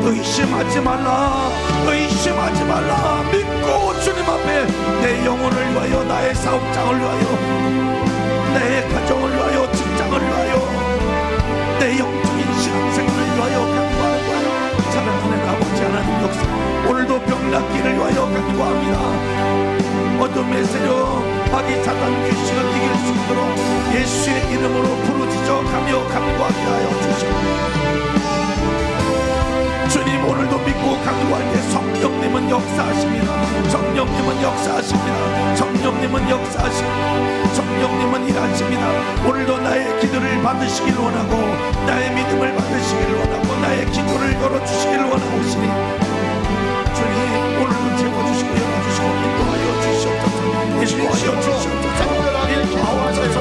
의심하지 말라. 의심하지 말라. 믿고 주님 앞에 내 영혼을 위하여, 나의 사업장을 위하여, 내 가정을 위하여, 직장을 위하여, 내 영적인 신앙생활을 위하여 간구할 거예요. 사랑하는 아버지 하나님 역사, 오늘도 병 낫기를 위하여 간구합니다. 어둠의 세력, 마귀 사단 귀신을 이길 수 있도록 예수의 이름으로 부르짖어 가며 간구하게 하여 주시옵소서. 주님, 오늘도 믿고 간구할 때 성령님은 역사하십니다. 성령님은 역사하십니다. 성령님은 역사하십니다. 성령님은 일하십니다. 오늘도 나의 기도를 받으시길 원하고, 나의 믿음을 받으시길 원하고, 나의 기도를 열어주시길 원하오시니 주님, 오늘도 채워주시고 열어주시고 인도하여 주시옵소서. 인도하여 주시옵소서. 인도하옵소서.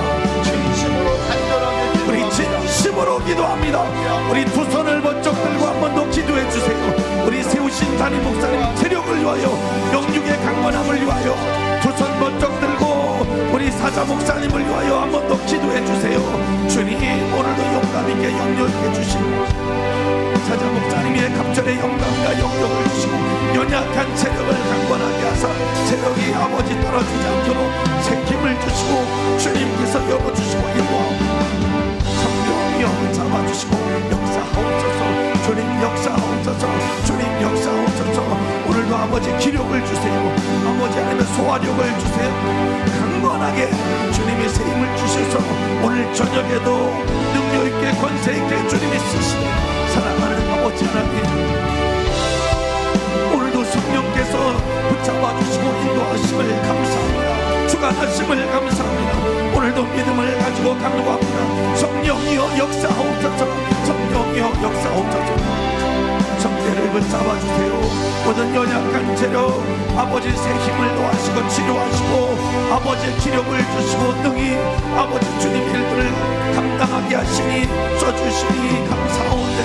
우리 진심으로 기도합니다. 우리 두 손을 번쩍 들고 한 번 더 기도해 주세요. 우리 세우신 담임 목사님 체력을 위하여, 영육의 강건함을 위하여 두 손 번쩍 들고 우리 사자 목사님을 위하여 한 번 더 기도해 주세요. 주님, 오늘도 용감 있게 영역해 주시고 사자 목사님의 갑절의 영감과 영역을 주시고 연약한 체력을 강건하게 하사 체력이 아버지 떨어지지 않도록 새 힘을 주시고 주님께서 열어주시고 인도하옵소서. 성령이여 잡아주시고 역사하옵소서. 주님 역사하옵소서. 주님 역사하옵소서. 오늘도 아버지 기력을 주세요. 아버지 하나님의 소화력을 주세요. 강건하게 주님의 새 힘을 주셔서 오늘 저녁에도 능력있게 권세있게 주님이 쓰시네. 사랑하는 아버지 하나님, 오늘도 성령께서 붙잡아주시고 인도하심을 감사합니다. 주관하심을 감사합니다. 오늘도 믿음을 가지고 간구합니다. 성령이여 역사하옵소서. 성령이여 역사하옵소서. 성대를 붙잡아주세요. 모든 연약한 체력 아버지 새 힘을 놓아시고 치료하시고 아버지의 기력을 주시고 능히 아버지 주님 일들을 감당하게 하시니 써주시니 감사하오네.